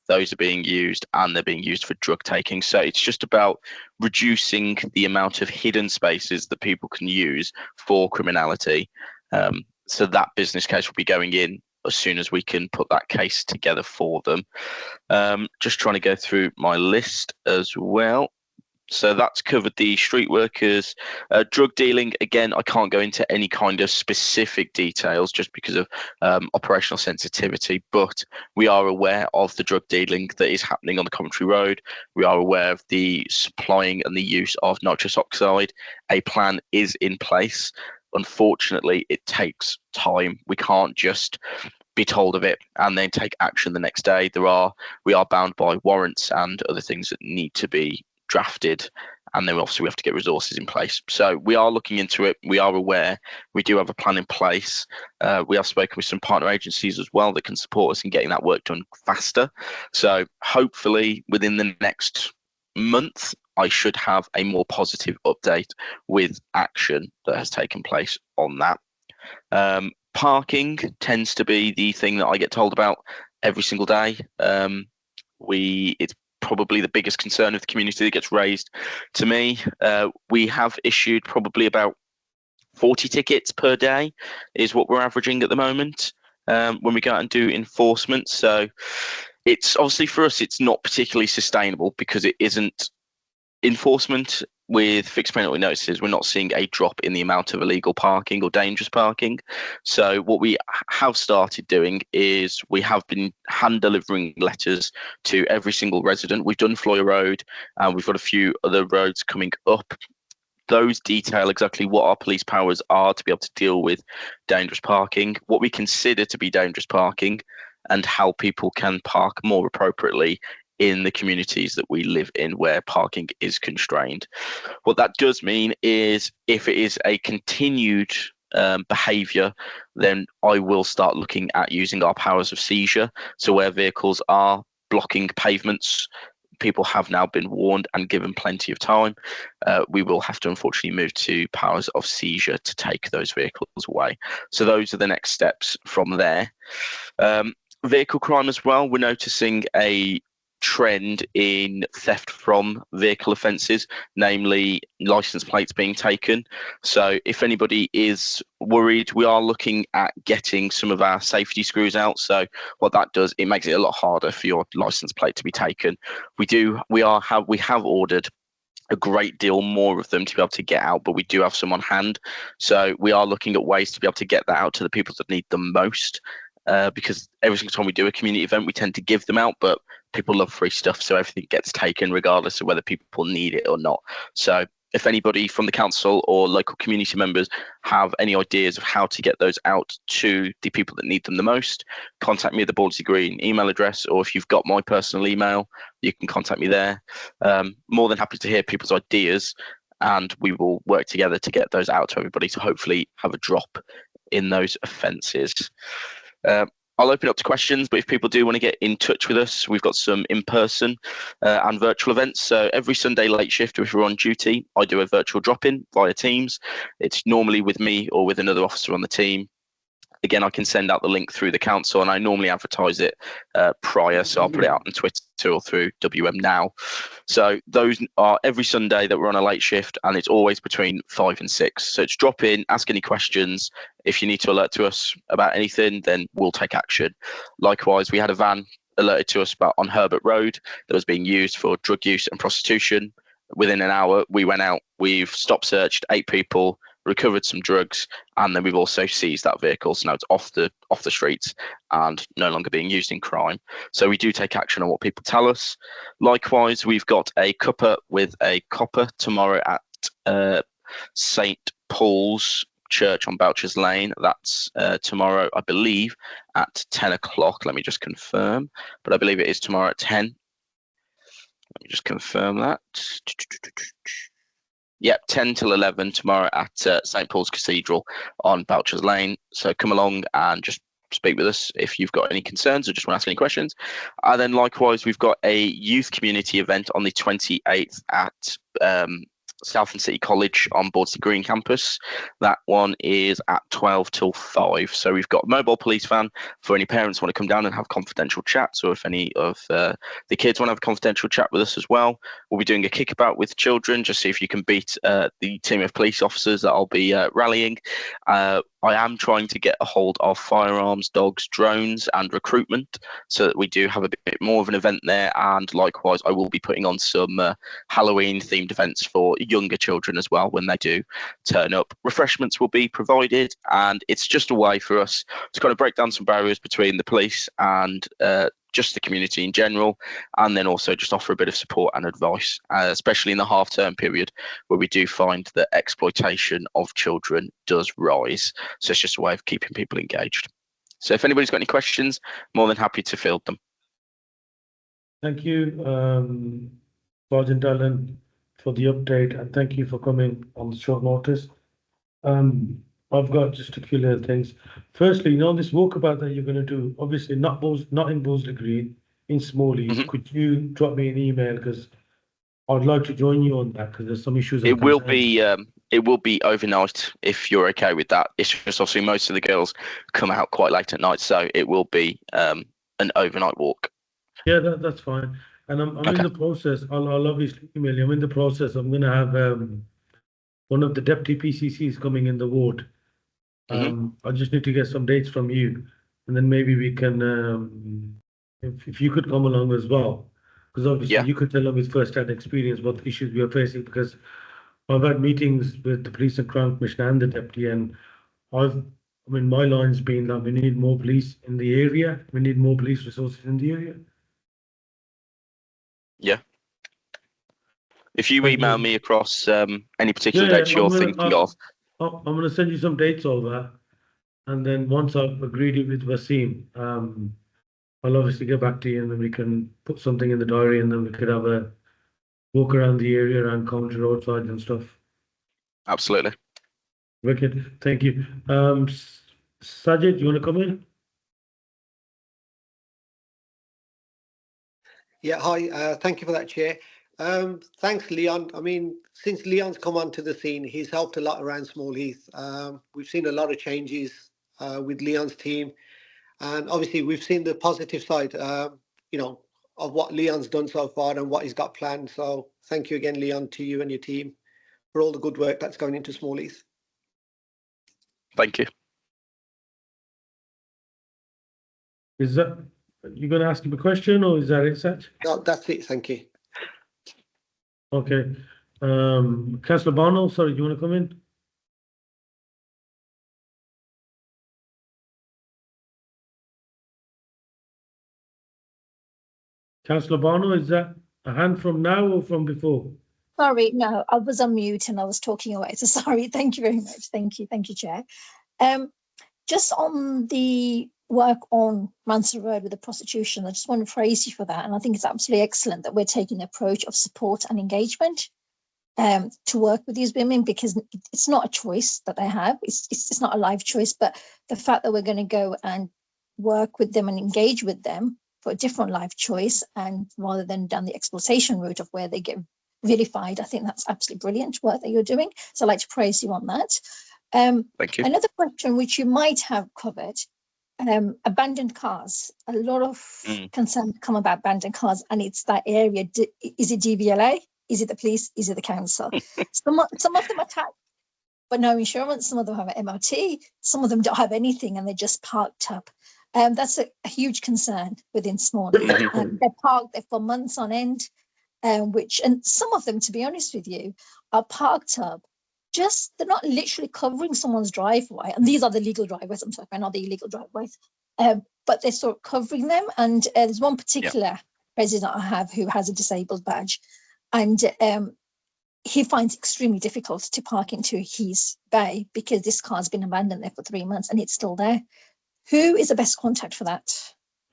Those are being used, and they're being used for drug taking. So it's just about reducing the amount of hidden spaces that people can use for criminality. So that business case will be going in as soon as we can put that case together for them. Just trying to go through my list as well. So that's covered the street workers, drug dealing. Again, I can't go into any kind of specific details just because of operational sensitivity, but we are aware of the drug dealing that is happening on the Coventry Road. We are aware of the supplying and the use of nitrous oxide. A plan is in place. Unfortunately, it takes time. We can't just be told of it and then take action the next day. We are bound by warrants and other things that need to be drafted, and then obviously we have to get resources in place. So we are looking into it. We are aware. We do have a plan in place. We have spoken with some partner agencies as well that can support us in getting that work done faster. So hopefully within the next month, I should have a more positive update with action that has taken place on that. Parking tends to be the thing that I get told about every single day. It's probably the biggest concern of the community that gets raised to me. We have issued probably about 40 tickets per day is what we're averaging at the moment when we go out and do enforcement. So it's obviously for us, it's not particularly sustainable because it isn't enforcement. With fixed penalty notices, we're not seeing a drop in the amount of illegal parking or dangerous parking. So what we have started doing is we have been hand delivering letters to every single resident. We've done Floyer Road, and we've got a few other roads coming up. Those detail exactly what our police powers are to be able to deal with dangerous parking, what we consider to be dangerous parking, and how people can park more appropriately in the communities that we live in where parking is constrained. What that does mean is if it is a continued behaviour, then I will start looking at using our powers of seizure. So where vehicles are blocking pavements, people have now been warned and given plenty of time. We will have to unfortunately move to powers of seizure to take those vehicles away. So those are the next steps from there. Vehicle crime as well, we're noticing a trend in theft from vehicle offences, namely license plates being taken. So if anybody is worried, we are looking at getting some of our safety screws out. So what that does, it makes it a lot harder for your license plate to be taken. We have ordered a great deal more of them to be able to get out, but we do have some on hand. So we are looking at ways to be able to get that out to the people that need them most. Because every single time we do a community event, we tend to give them out, but people love free stuff, so everything gets taken regardless of whether people need it or not. So if anybody from the council or local community members have any ideas of how to get those out to the people that need them the most, contact me at the Bordersey Green email address, or if you've got my personal email, you can contact me there. More than happy to hear people's ideas, and we will work together to get those out to everybody to hopefully have a drop in those offences. I'll open up to questions, but if people do want to get in touch with us, we've got some in-person and virtual events. So every Sunday late shift, if we're on duty, I do a virtual drop-in via Teams. It's normally with me or with another officer on the team. Again, I can send out the link through the council, and I normally advertise it prior, so I'll put it out on Twitter or through WM Now. So those are every Sunday that we're on a late shift, and it's always between 5 and 6. So it's drop in, ask any questions. If you need to alert to us about anything, then we'll take action. Likewise, we had a van alerted to us about on Herbert Road that was being used for drug use and prostitution. Within an hour, we went out, we've stop searched 8 people, recovered some drugs, and then we've also seized that vehicle. So now it's off the streets and no longer being used in crime. So we do take action on what people tell us. Likewise, we've got a cuppa with a copper tomorrow at St. Paul's Church on Boucher's Lane. That's tomorrow, I believe, at 10 o'clock. Let me just confirm, but I believe it is tomorrow at 10. Let me just confirm that. Yep, 10 till 11 tomorrow at St Paul's Cathedral on Belchers Lane. So come along and just speak with us if you've got any concerns or just want to ask any questions. And then likewise, we've got a youth community event on the 28th at Southend City College on Bordesley Green campus. That one is at 12 till 5. So we've got a mobile police van for any parents who want to come down and have confidential chats, or if any of the kids want to have a confidential chat with us as well. We'll be doing a kickabout with children, just see if you can beat the team of police officers that I'll be rallying. I am trying to get a hold of firearms, dogs, drones, and recruitment so that we do have a bit more of an event there. And likewise, I will be putting on some Halloween-themed events for younger children as well when they do turn up. Refreshments will be provided, and it's just a way for us to kind of break down some barriers between the police and just the community in general, and then also just offer a bit of support and advice, especially in the half-term period where we do find that exploitation of children does rise. So it's just a way of keeping people engaged. So if anybody's got any questions, more than happy to field them. Thank you, Sergeant Allen, for the update, and thank you for coming on the short notice. I've got just a few little things. Firstly, this walkabout that you're going to do, obviously not in Bordesley Green, in Smallheath. Mhm. Could you drop me an email, because I'd like to join you on that, because there's some issues. It will be overnight if you're okay with that. It's just obviously most of the girls come out quite late at night, so it will be an overnight walk. Yeah, that's fine. And I'm Okay. in the process. I'll obviously email you. I'm in the process. I'm going to have one of the deputy PCCs coming in the ward. I just need to get some dates from you, and then maybe we can, if you could come along as well, because obviously Yeah. you could tell them with first-hand experience what the issues we are facing, because I've had meetings with the Police and Crime Commissioner and the deputy, and my line's been that we need more police in the area. We need more police resources in the area. Yeah. If you Thank email you. me across any particular Yeah, dates you're thinking of. I'm going to send you some dates over, and then once I've agreed it with Wasim, I'll obviously get back to you, and then we can put something in the diary, and then we could have a walk around the area and counter roadside and stuff. Absolutely. Wicked, thank you. Sajid, you want to come in? Yeah, hi. Thank you for that, Chair. Thanks, Leon. I mean, since Leon's come onto the scene, he's helped a lot around Smallheath. We've seen a lot of changes with Leon's team, and obviously we've seen the positive side, of what Leon's done so far and what he's got planned. So thank you again, Leon, to you and your team for all the good work that's going into Smallheath. Thank you. Is that you going to ask him a question, or is that it, Saj? No, that's it. Thank you. Okay. Councillor Barno, sorry, do you want to come in? Councillor Barno, is that a hand from now or from before? Sorry, no, I was on mute and I was talking away. So sorry. Thank you very much. Thank you, Chair. Just on the work on Mansell Road with the prostitution, I just want to praise you for that. And I think it's absolutely excellent that we're taking the approach of support and engagement to work with these women, because it's not a choice that they have. It's not a life choice, but the fact that we're going to go and work with them and engage with them for a different life choice, and rather than down the exploitation route of where they get vilified, I think that's absolutely brilliant work that you're doing. So I'd like to praise you on that. Thank you. Another question which you might have covered, abandoned cars. A lot of concern come about abandoned cars, and it's that area. Is it DVLA? Is it the police? Is it the council? Some of them are taxed, but no insurance. Some of them have an MOT. Some of them don't have anything, and they're just parked up. That's a huge concern within Smallheath. They're parked there for months on end, and some of them, to be honest with you, are parked up. They're not literally covering someone's driveway, and these are the legal driveways. I'm talking about, not the illegal driveways, but they're sort of covering them. And there's one particular resident I have who has a disabled badge, and he finds it extremely difficult to park into his bay because this car's been abandoned there for 3 months and it's still there. Who is the best contact for that?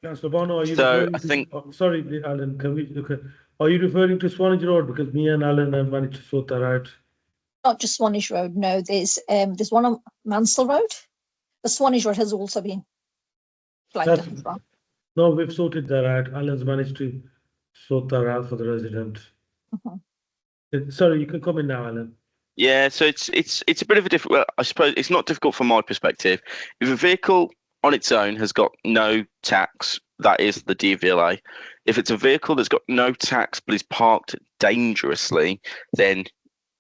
Councillor Bono, are you sorry, Alan, can we look at, are you referring to Swanage Road? Because me and Alan have managed to sort that out. Not just Swanage Road, no, there's one on Mansell Road. The Swanage Road has also been flagged up That's- as well. No, we've sorted that out. Alan's managed to sort that out for the residents. Mhm. Sorry, you can come in now, Alan. Yeah, so it's a bit of a difficult. Well, I suppose it's not difficult from my perspective. If a vehicle on its own has got no tax, that is the DVLA. If it's a vehicle that's got no tax but is parked dangerously, then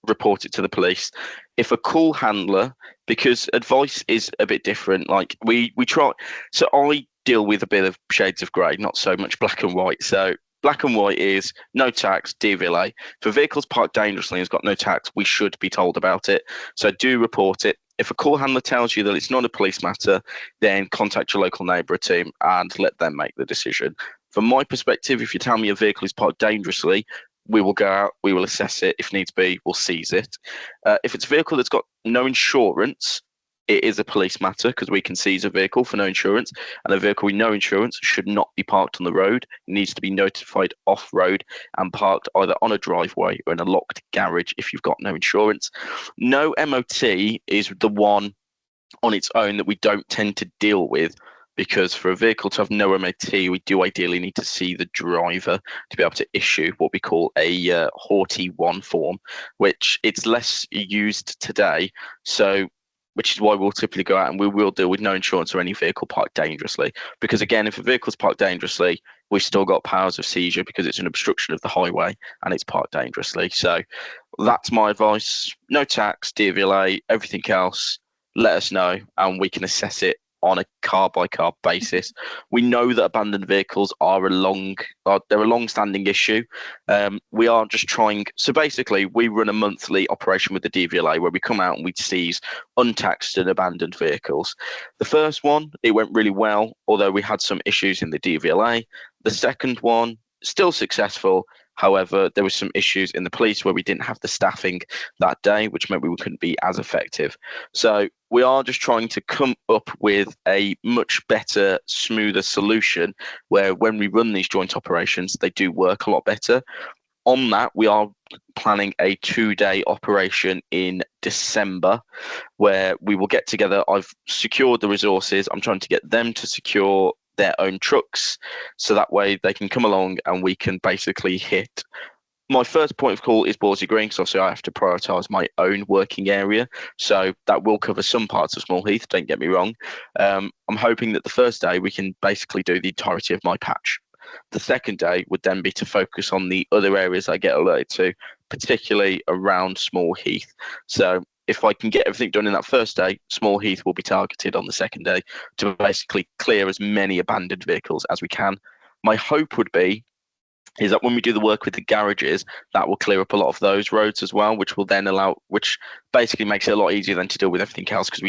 report it to the police. If a call handler, because advice is a bit different, like we try. So I deal with a bit of shades of grey, not so much black and white. So black and white is no tax, DVLA. If a vehicle's parked dangerously and has got no tax, we should be told about it. So do report it. If a call handler tells you that it's not a police matter, then contact your local neighbourhood team and let them make the decision. From my perspective, if you tell me a vehicle is parked dangerously, we will go out, we will assess it. If needs be, we'll seize it. If it's a vehicle that's got no insurance, it is a police matter because we can seize a vehicle for no insurance, and a vehicle with no insurance should not be parked on the road. It needs to be notified off-road and parked either on a driveway or in a locked garage if you've got no insurance. No MOT is the one on its own that we don't tend to deal with, because for a vehicle to have no MOT, we do ideally need to see the driver to be able to issue what we call a Haughty 1 form, which it's less used today. So, which is why we'll typically go out and we will deal with no insurance or any vehicle parked dangerously. Because again, if a vehicle's parked dangerously, we've still got powers of seizure because it's an obstruction of the highway and it's parked dangerously. So that's my advice. No tax, DVLA, everything else, let us know and we can assess it on a car by car basis. We know that abandoned vehicles are a long-standing issue. We are just trying. So basically, we run a monthly operation with the DVLA where we come out and we seize untaxed and abandoned vehicles. The first one, it went really well, although we had some issues in the DVLA. The second one, still successful. However, there were some issues in the police where we didn't have the staffing that day, which meant we couldn't be as effective. So we are just trying to come up with a much better, smoother solution where when we run these joint operations, they do work a lot better. On that, we are planning a 2-day operation in December where we will get together. I've secured the resources. I'm trying to get them to secure their own trucks so that way they can come along and we can basically hit. My first point of call is Borsley Green because obviously I have to prioritise my own working area, so that will cover some parts of Small Heath, don't get me wrong. I'm hoping that the first day we can basically do the entirety of my patch. The second day would then be to focus on the other areas I get alerted to, particularly around Small Heath. So if I can get everything done in that first day, Small Heath will be targeted on the second day to basically clear as many abandoned vehicles as we can. My hope would be is that when we do the work with the garages, that will clear up a lot of those roads as well, which will then which basically makes it a lot easier then to deal with everything else because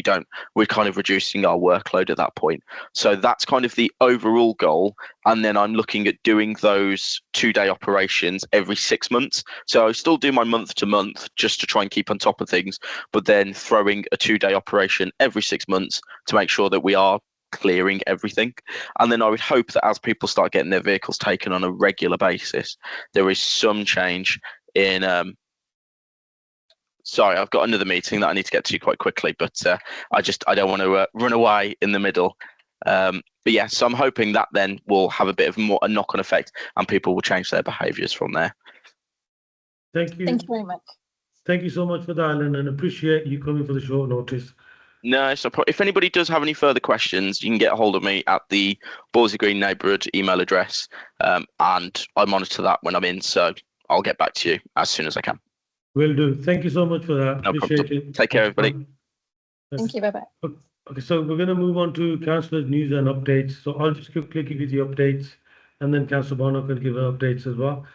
we're kind of reducing our workload at that point. So that's kind of the overall goal. And then I'm looking at doing those 2-day operations every 6 months. So I still do my month to month just to try and keep on top of things, but then throwing a 2-day operation every 6 months to make sure that we are clearing everything. And then I would hope that as people start getting their vehicles taken on a regular basis, there is some change in sorry, I've got another meeting that I need to get to quite quickly, but I don't want to run away in the middle. But yeah, so I'm hoping that then will have a bit of a knock-on effect and people will change their behaviours from there. Thank you. Thank you very much. Thank you so much for that, Alan, and appreciate you coming for the short notice. No, so if anybody does have any further questions, you can get a hold of me at the Borsley Green neighbourhood email address, and I monitor that when I'm in, so I'll get back to you as soon as I can. Will do. Thank you so much for that. No Appreciate problem. it. Take care, everybody. Thank you. Bye-bye. Okay, so we're going to move on to Councillor's news and updates. So I'll just quickly give you the updates, and then Councillor Bono can give her updates as well.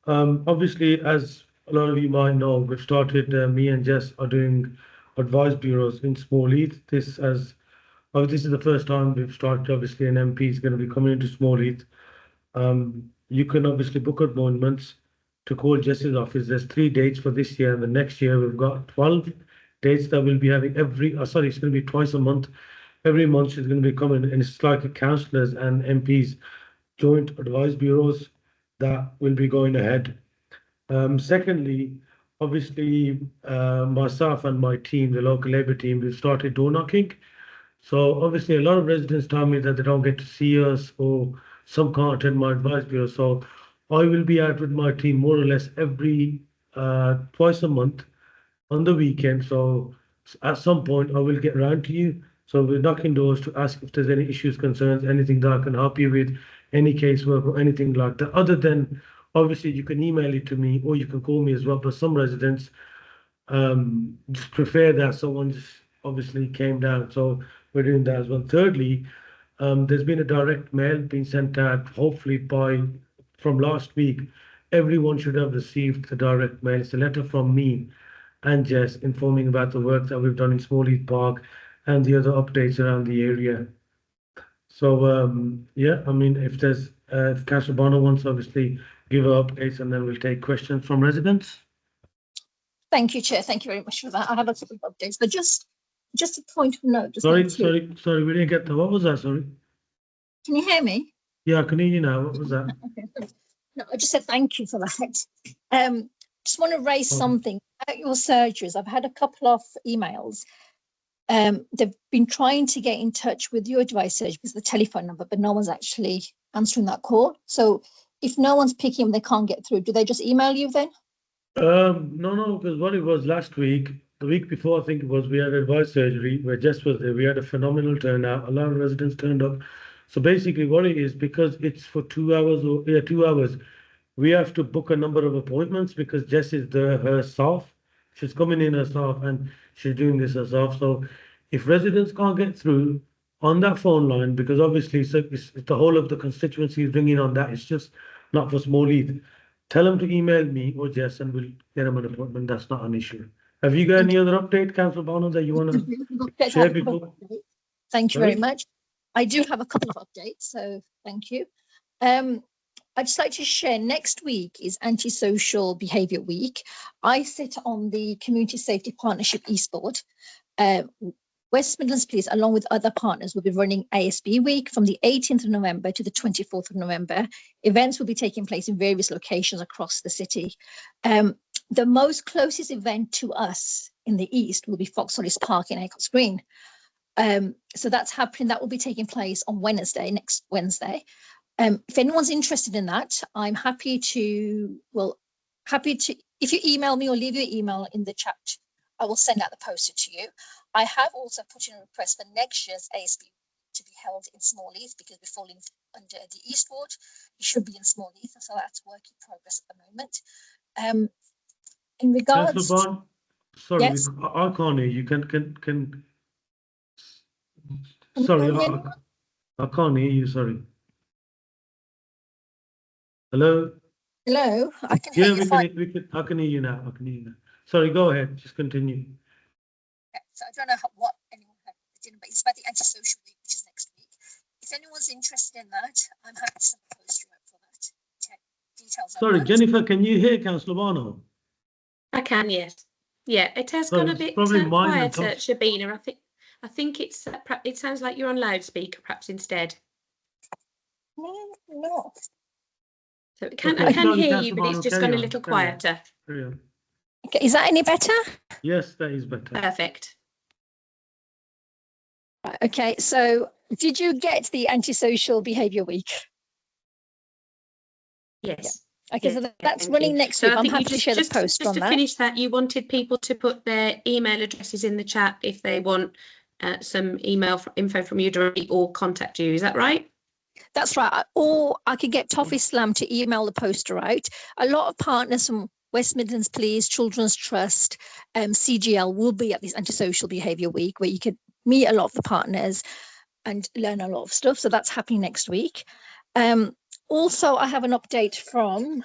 Obviously, as a lot of you might know, we've started, me and Jess are doing advice bureaus in Small Heath. This is the first time we've started. Obviously, an MP is going to be coming into Small Heath. You can obviously book appointments to call Jess's office. There's 3 dates for this year, and the next year we've got 12 dates that we'll be having it's going to be twice a month. Every month she's going to be coming, and it's like a councillors and MPs joint advice bureaus that will be going ahead. Secondly, obviously, myself and my team, the local Labour team, we've started door knocking. So obviously, a lot of residents tell me that they don't get to see us or some can't attend my advice bureau. So I will be out with my team more or less every twice a month on the weekend. So at some point, I will get around to you. So we're knocking doors to ask if there's any issues, concerns, anything that I can help you with, any casework or anything like that. Other than obviously, you can email it to me or you can call me as well. But some residents just prefer that someone just obviously came down. So we're doing that as well. Thirdly, there's been a direct mail being sent out, hopefully from last week. Everyone should have received the direct mail. It's a letter from me and Jess informing about the work that we've done in Small Heath Park and the other updates around the area. So yeah, I mean, if Councillor Bono wants, obviously give her updates, and then we'll take questions from residents. Thank you, Chair. Thank you very much for that. I have a couple of updates, but just a point of note. Sorry, we didn't get that. What was that? Sorry. Can you hear me? Yeah, I can hear you now. What was that? Okay. No, I just said thank you for that. Just want to raise something about your surgeries. I've had a couple of emails. They've been trying to get in touch with your advice surgery because of the telephone number, but no one's actually answering that call. So if no one's picking them, they can't get through. Do they just email you then? No, because what it was last week, the week before, I think it was, we had advice surgery where Jess was there. We had a phenomenal turnout. A lot of residents turned up. So basically what it is, because it's for 2 hours or 2 hours, we have to book a number of appointments because Jess is there herself. She's coming in herself and she's doing this herself. So if residents can't get through on that phone line, because obviously it's the whole of the constituency is ringing on that, it's just not for Small Heath. Tell them to email me or Jess and we'll get them an appointment. That's not an issue. Have you got any other update, Councillor Bono, that you want to share before? Thank you very much. I do have a couple of updates, so thank you. I'd just like to share, next week is Antisocial Behaviour Week. I sit on the Community Safety Partnership East Board. West Midlands Police, along with other partners, will be running ASB Week from the 18th of November to the 24th of November. Events will be taking place in various locations across the city. The most closest event to us in the East will be Foxhollis Park in Acots Green. So that's happening. That will be taking place on Wednesday, next Wednesday. If anyone's interested in that, I'm happy to, if you email me or leave your email in the chat, I will send out the poster to you. I have also put in a request for next year's ASB to be held in Small Heath because we're falling under the East Ward. It should be in Small Heath, so that's work in progress at the moment. In regards, sorry, yes? I can't hear you. Sorry, I can't hear you. Sorry. Hello. Hello, I can hear you fine. I can hear you now. Sorry, go ahead. Just continue. Okay, so I don't know what anyone had, but it's about the Antisocial Week, which is next week. If anyone's interested in that, I'm happy to send a poster out for that. Details. Sorry, Jennifer, can you hear Councillor Bono? I can, yes. Yeah, it has gone a bit quieter, Shabina. I think it's it sounds like you're on loudspeaker, perhaps instead. No. So I can hear you, but it's just gone a little quieter. Okay, is that any better? Yes, that is better. Perfect. Right, okay, so did you get the Antisocial Behaviour Week? Yes. Yeah. Okay, so that's running next week. I'm happy to share the post on that. Just to finish that, you wanted people to put their email addresses in the chat if they want some info from you directly or contact you. Is that right? That's right. Or I could get Toff Islam to email the poster out. A lot of partners from West Midlands Police, Children's Trust, CGL will be at this Antisocial Behaviour Week where you could meet a lot of the partners and learn a lot of stuff. So that's happening next week. Also, I have an update from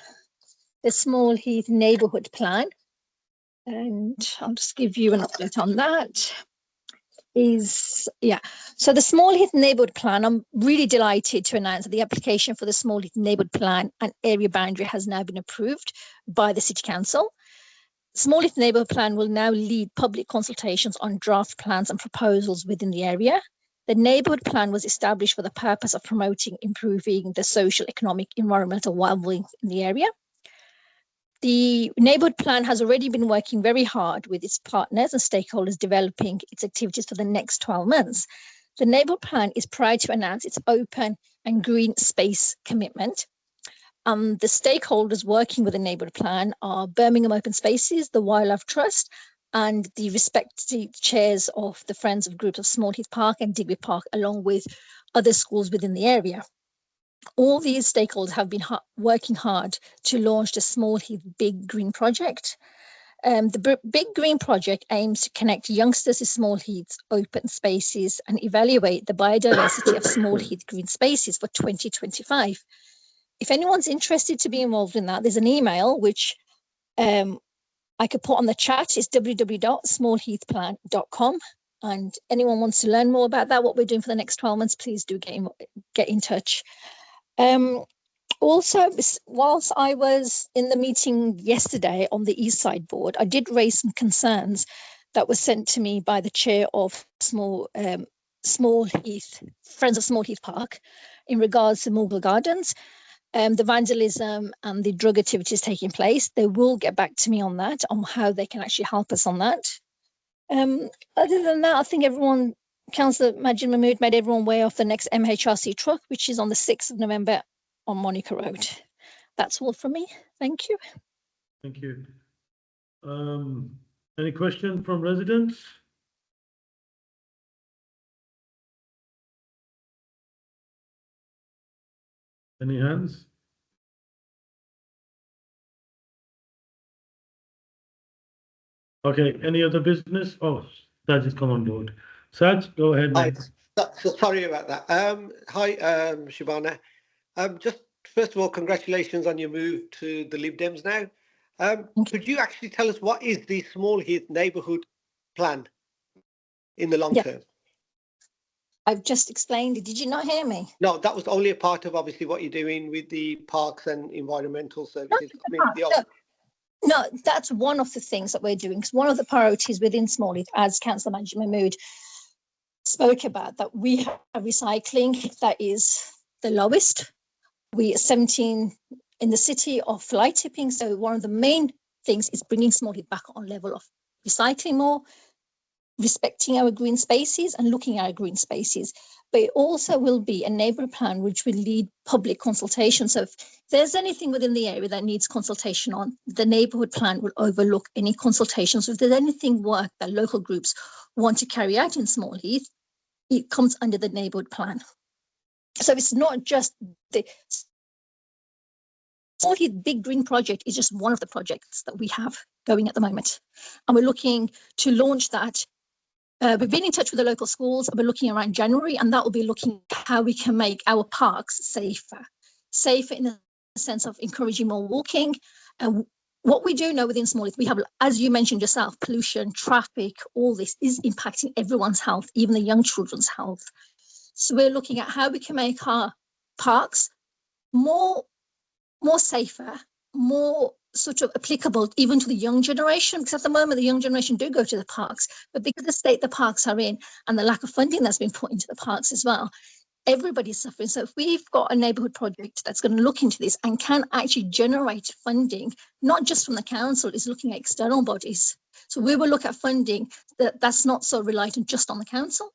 the Small Heath Neighbourhood Plan. And I'll just give you an update on that. So the Small Heath Neighbourhood Plan, I'm really delighted to announce that the application for the Small Heath Neighbourhood Plan and area boundary has now been approved by the City Council. Small Heath Neighbourhood Plan will now lead public consultations on draft plans and proposals within the area. The neighbourhood plan was established for the purpose of promoting, improving the social, economic, environmental well-being in the area. The neighbourhood plan has already been working very hard with its partners and stakeholders developing its activities for the next 12 months. The neighbourhood plan is proud to announce its open and green space commitment. The stakeholders working with the neighbourhood plan are Birmingham Open Spaces, the Wildlife Trust, and the respective chairs of the Friends of Groups of Small Heath Park and Digby Park, along with other schools within the area. All these stakeholders have been working hard to launch the Small Heath Big Green Project. The Big Green Project aims to connect youngsters to Small Heath's open spaces and evaluate the biodiversity of Small Heath green spaces for 2025. If anyone's interested to be involved in that, there's an email which I could put on the chat. It's www.smallheathplan.com. And anyone wants to learn more about that, what we're doing for the next 12 months, please do get in touch. Also, whilst I was in the meeting yesterday on the East Side board, I did raise some concerns that were sent to me by the chair of Small Heath, Friends of Small Heath Park, in regards to Morgul Gardens. The vandalism and the drug activities taking place. They will get back to me on that, on how they can actually help us on that. Other than that, I think Councillor Majid Mahmood made everyone aware of the next MHRC truck, which is on the 6th of November on Monica Road. That's all from me. Thank you. Thank you. Any question from residents? Any hands? Okay, any other business? Oh, Saj has come on board. Saj, go ahead, mate. Sorry about that. Hi, Shabana. Just first of all, congratulations on your move to the Lib Dems now. Could you actually tell us what is the Small Heath neighbourhood plan in the long term? I've just explained it. Did you not hear me? No, that was only a part of obviously what you're doing with the parks and environmental services. No, that's one of the things that we're doing. Because one of the priorities within Small Heath, as Councillor Majid Mahmood spoke about, that we have recycling that is the lowest. We are 17 in the city of fly tipping. So one of the main things is bringing Small Heath back on level of recycling more, respecting our green spaces and looking at our green spaces. But it also will be a neighbourhood plan which will lead public consultation. So if there's anything within the area that needs consultation on, the neighbourhood plan will overlook any consultations. So if there's anything work that local groups want to carry out in Small Heath, it comes under the neighbourhood plan. So it's not just the Small Heath Big Green Project is just one of the projects that we have going at the moment. And we're looking to launch that. We've been in touch with the local schools. We're looking around January, and that will be looking at how we can make our parks safer in the sense of encouraging more walking. And what we do know within Small Heath, we have, as you mentioned yourself, pollution, traffic, all this is impacting everyone's health, even the young children's health. So we're looking at how we can make our parks more safer, more sort of applicable even to the young generation, because at the moment the young generation do go to the parks, but because of the state the parks are in and the lack of funding that's been put into the parks as well, everybody's suffering. So if we've got a neighbourhood project that's going to look into this and can actually generate funding, not just from the council, is looking at external bodies. So we will look at funding that's not so reliant just on the council,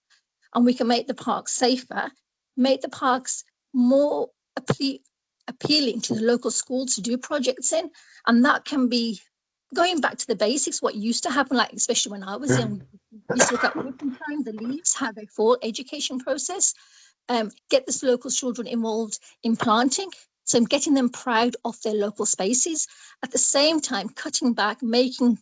and we can make the parks safer, make the parks more appealing to the local schools to do projects in. And that can be going back to the basics, what used to happen, like especially when I was young, we used to look at open time, the leaves, how they fall, education process, get the local children involved in planting. So getting them proud of their local spaces. At the same time, cutting back, making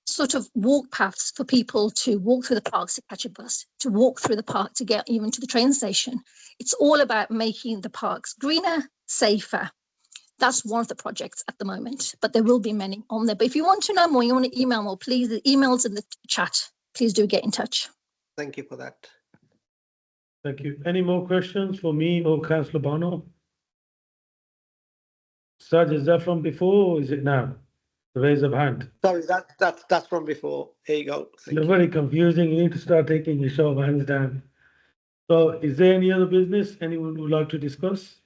sort of walk paths for people to walk through the parks to catch a bus, to walk through the park to get even to the train station. It's all about making the parks greener, safer. That's one of the projects at the moment, but there will be many on there. But if you want to know more, you want to email more, please, the email's in the chat. Please do get in touch. Thank you for that. Thank you. Any more questions for me or Councillor Bono? Saj, is that from before or is it now? The raise of hand. Sorry, that's from before. Here you go. You're very confusing. You need to start taking your show of hands down. So is there any other business anyone would like to discuss?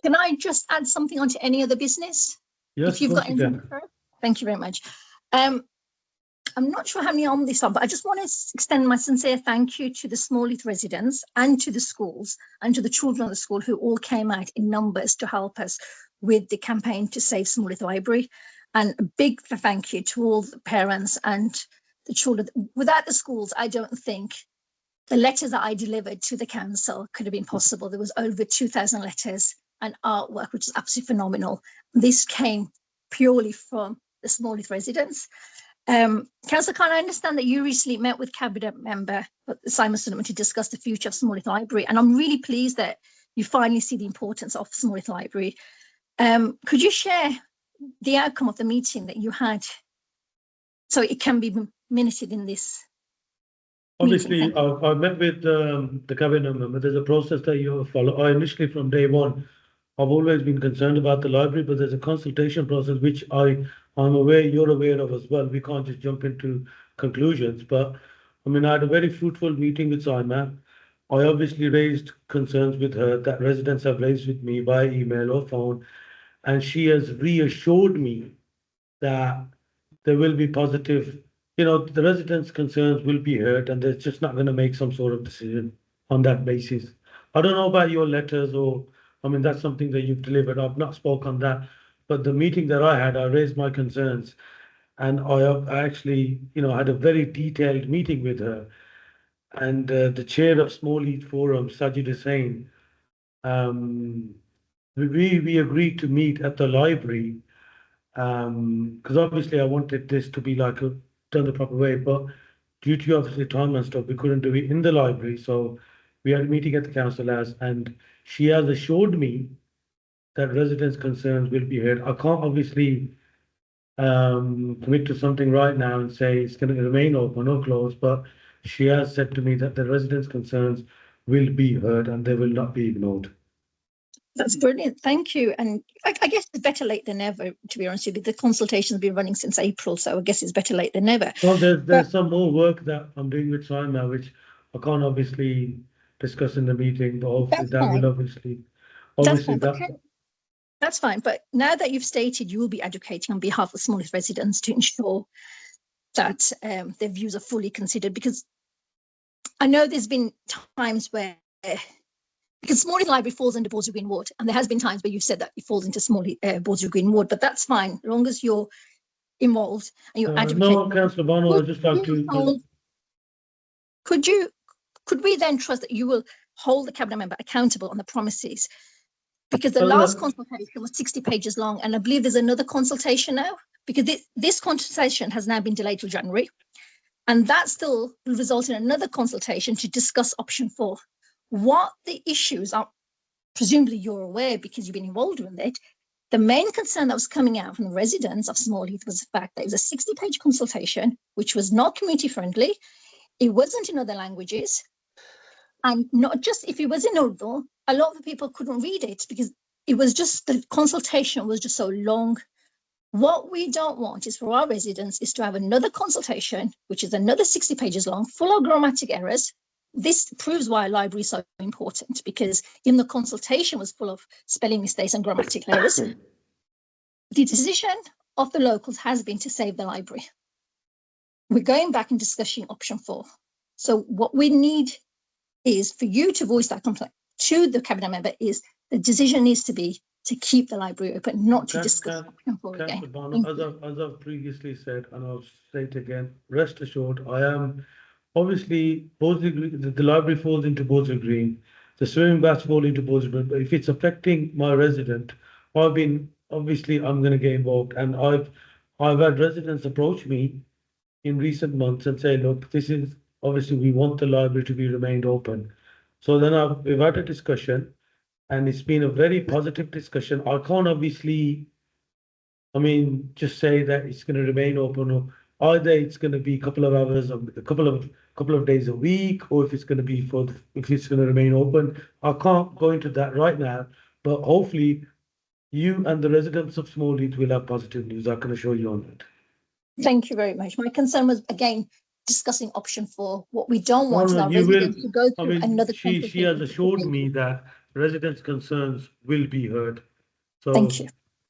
Can I just add something onto any other business? Yes, if you've got anything to throw? Thank you very much. I'm not sure how many on this are, but I just want to extend my sincere thank you to the Smallheath residents and to the schools and to the children of the school who all came out in numbers to help us with the campaign to save Smallheath Library. And a big thank you to all the parents and the children. Without the schools, I don't think the letters that I delivered to the council could have been possible. There was over 2,000 letters and artwork, which is absolutely phenomenal. This came purely from the Smallheath residents. Councillor Khan, I understand that you recently met with Cabinet Member Simon Sullivan to discuss the future of Smallheath Library, and I'm really pleased that you finally see the importance of Smallheath Library. Could you share the outcome of the meeting that you had so it can be minuted in this? Obviously, I met with the Cabinet Member. There's a process that you follow. I initially, from day one, I've always been concerned about the library, but there's a consultation process which I'm aware you're aware of as well. We can't just jump into conclusions. But I mean, I had a very fruitful meeting with Saima. I obviously raised concerns with her that residents have raised with me by email or phone, and she has reassured me that there will be positive, the residents' concerns will be heard, and they're just not going to make some sort of decision on that basis. I don't know about your letters or, I mean, that's something that you've delivered. I've not spoke on that, but the meeting that I had, I raised my concerns, and I actually, had a very detailed meeting with her. And the chair of Smallheath Forum, Sajid Hussain, we agreed to meet at the library, because obviously I wanted this to be like done the proper way, but due to obviously time and stuff, we couldn't do it in the library. So we had a meeting at the council house, and she has assured me that residents' concerns will be heard. I can't obviously commit to something right now and say it's going to remain open or closed, but she has said to me that the residents' concerns will be heard and they will not be ignored. That's brilliant. Thank you. And I guess it's better late than never, to be honest with you. The consultation has been running since April, so I guess it's better late than never. Well, there's some more work that I'm doing with Saima, which I can't obviously discuss in the meeting, but hopefully that will obviously that's fine. But now that you've stated you will be advocating on behalf of Smallheath residents to ensure that their views are fully considered, because I know there's been times where because Smallheath Library falls under Bawdsey Green Ward, and there has been times where you've said that it falls into Bawdsey Green Ward, but that's fine, as long as you're involved and you're advocating. No, Councillor Bono, I'd just like to... Could we then trust that you will hold the Cabinet Member accountable on the promises? Because the last consultation was 60 pages long, and I believe there's another consultation now, because this consultation has now been delayed till January, and that still will result in another consultation to discuss option 4. What the issues are, presumably you're aware because you've been involved with it. The main concern that was coming out from the residents of Smallheath was the fact that it was a 60-page consultation, which was not community friendly. It wasn't in other languages. And not just if it was in Urdu, a lot of people couldn't read it because it was just, the consultation was just so long. What we don't want is for our residents is to have another consultation, which is another 60 pages long, full of grammatic errors. This proves why a library is so important, because in the consultation was full of spelling mistakes and grammatical errors. The decision of the locals has been to save the library. We're going back and discussing option 4. So what we need is for you to voice that complaint to the Cabinet Member is the decision needs to be to keep the library open, not to discuss option 4 again. As I've previously said, and I'll say it again, rest assured, I am obviously the library falls into Bawdsey Green, the swimming baths fall into Bawdsey Green, but if it's affecting my resident, I'm going to get involved. And I've had residents approach me in recent months and say, look, this is obviously we want the library to be remained open. So then we've had a discussion, and it's been a very positive discussion. I can't obviously, just say that it's going to remain open, or either it's going to be a couple of hours, a couple of days a week, or if it's going to be if it's going to remain open. I can't go into that right now, but hopefully you and the residents of Smallheath will have positive news. I can assure you on that. Thank you very much. My concern was, again, discussing option 4. What we don't want is our residents to go through another. She has assured me that residents' concerns will be heard. So Thank you.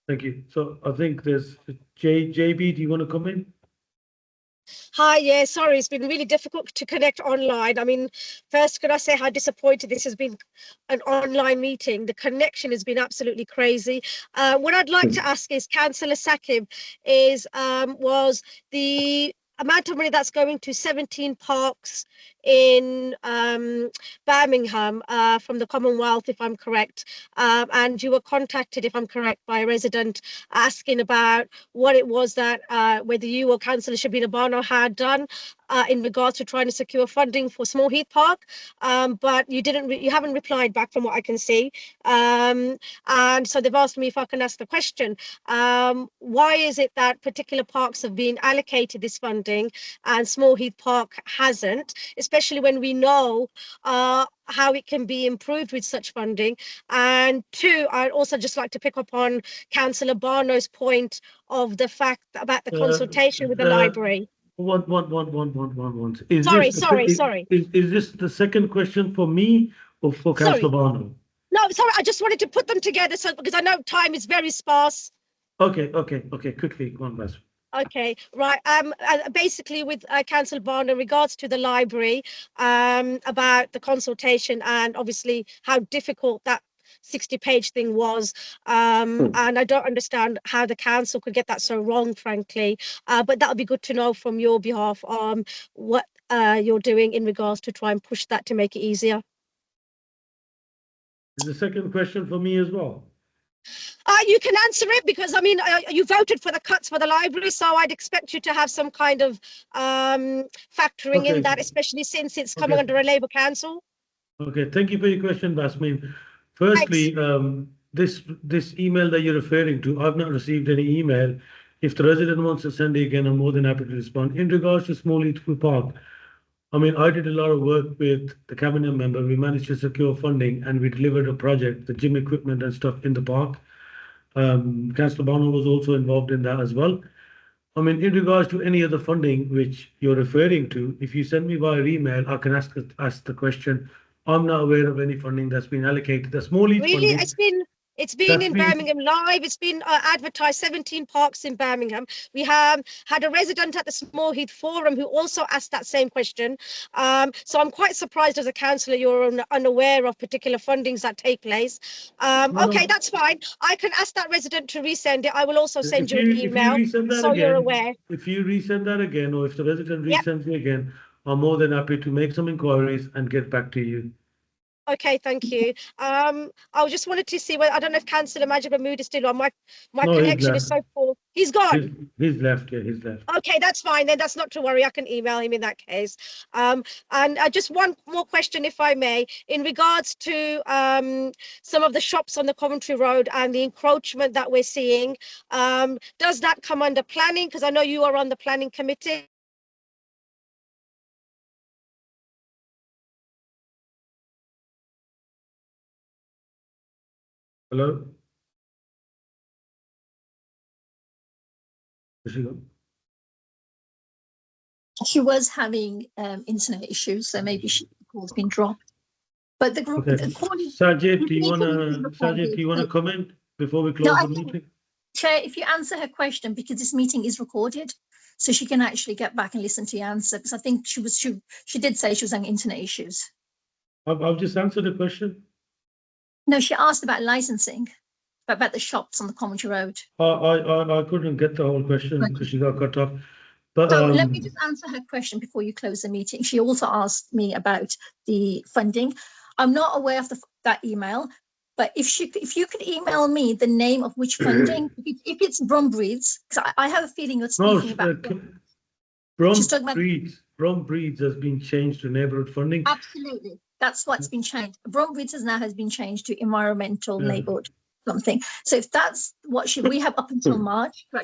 thank you. So I think there's JB, do you want to come in? Hi, yeah, sorry, it's been really difficult to connect online. I mean, first, could I say how disappointed this has been, an online meeting? The connection has been absolutely crazy. What I'd like to ask is, Councillor Saqib, was the amount of money that's going to 17 parks in Birmingham from the Commonwealth, if I'm correct, and you were contacted, if I'm correct, by a resident asking about what it was that whether you or Councillor Shabina Bano had done in regards to trying to secure funding for Small Heath Park, but you haven't replied back from what I can see, and so they've asked me if I can ask the question, why is it that particular parks have been allocated this funding and Small Heath Park hasn't, especially when we know how it can be improved with such funding? And two, I'd also just like to pick up on Councillor Barno's point of the fact about the consultation with the library. One. Sorry. Is this the second question for me or for Councillor Barno? No, sorry, I just wanted to put them together because I know time is very sparse. Okay, quickly, go on, Bas. Okay, right. Basically with Councillor Bond in regards to the library, about the consultation and obviously how difficult that 60-page thing was, and I don't understand how the council could get that so wrong, frankly, but that would be good to know from your behalf what you're doing in regards to try and push that to make it easier. Is the second question for me as well? You can answer it because, I mean, you voted for the cuts for the library, so I'd expect you to have some kind of factoring in that, especially since it's coming under a Labour council. Okay, thank you for your question, Basmin. Firstly, this email that you're referring to, I've not received any email. If the resident wants to send it again, I'm more than happy to respond. In regards to Small Heath Park, I mean, I did a lot of work with the cabinet member. We managed to secure funding and we delivered a project, the gym equipment and stuff in the park. Councillor Bano was also involved in that as well. I mean, in regards to any other funding which you're referring to, if you send me via email, I can ask the question. I'm not aware of any funding that's been allocated. The Small Heath really, funding, it's been in Birmingham Live. It's been advertised, 17 parks in Birmingham. We have had a resident at the Small Heath Forum who also asked that same question. So I'm quite surprised as a councillor you're unaware of particular fundings that take place. Okay, that's fine. I can ask that resident to resend it. I will also send you an email so you're aware. If you resend that again, or if the resident resends it again, I'm more than happy to make some inquiries and get back to you. Okay, thank you. I just wanted to see whether, I don't know if Councillor Majid Mahmood is still on. My No, connection is so poor. He's gone. He's left. Yeah, he's left. Okay, that's fine. Then that's not to worry. I can email him in that case. And just one more question, if I may, in regards to some of the shops on the Coventry Road and the encroachment that we're seeing. Does that come under planning? Because I know you are on the planning committee. Hello? Where's she gone? She was having internet issues, so maybe the call's been dropped. But the group, Sajid, do you want to comment before we close the meeting? Chair, if you answer her question, because this meeting is recorded, so she can actually get back and listen to your answer. Because I think she did say she was having internet issues. I've just answered the question. No, she asked about licensing, about the shops on the Coventry Road. I couldn't get the whole question because she got cut off. But so let me just answer her question before you close the meeting. She also asked me about the funding. I'm not aware of that email, but if you could email me the name of which funding, if it's Brombreeds, because I have a feeling you're speaking about. Brombreeds has been changed to neighbourhood funding. Absolutely. That's what's been changed. Brombreeds has been changed to environmental neighbourhood something. So if that's what we have up until March to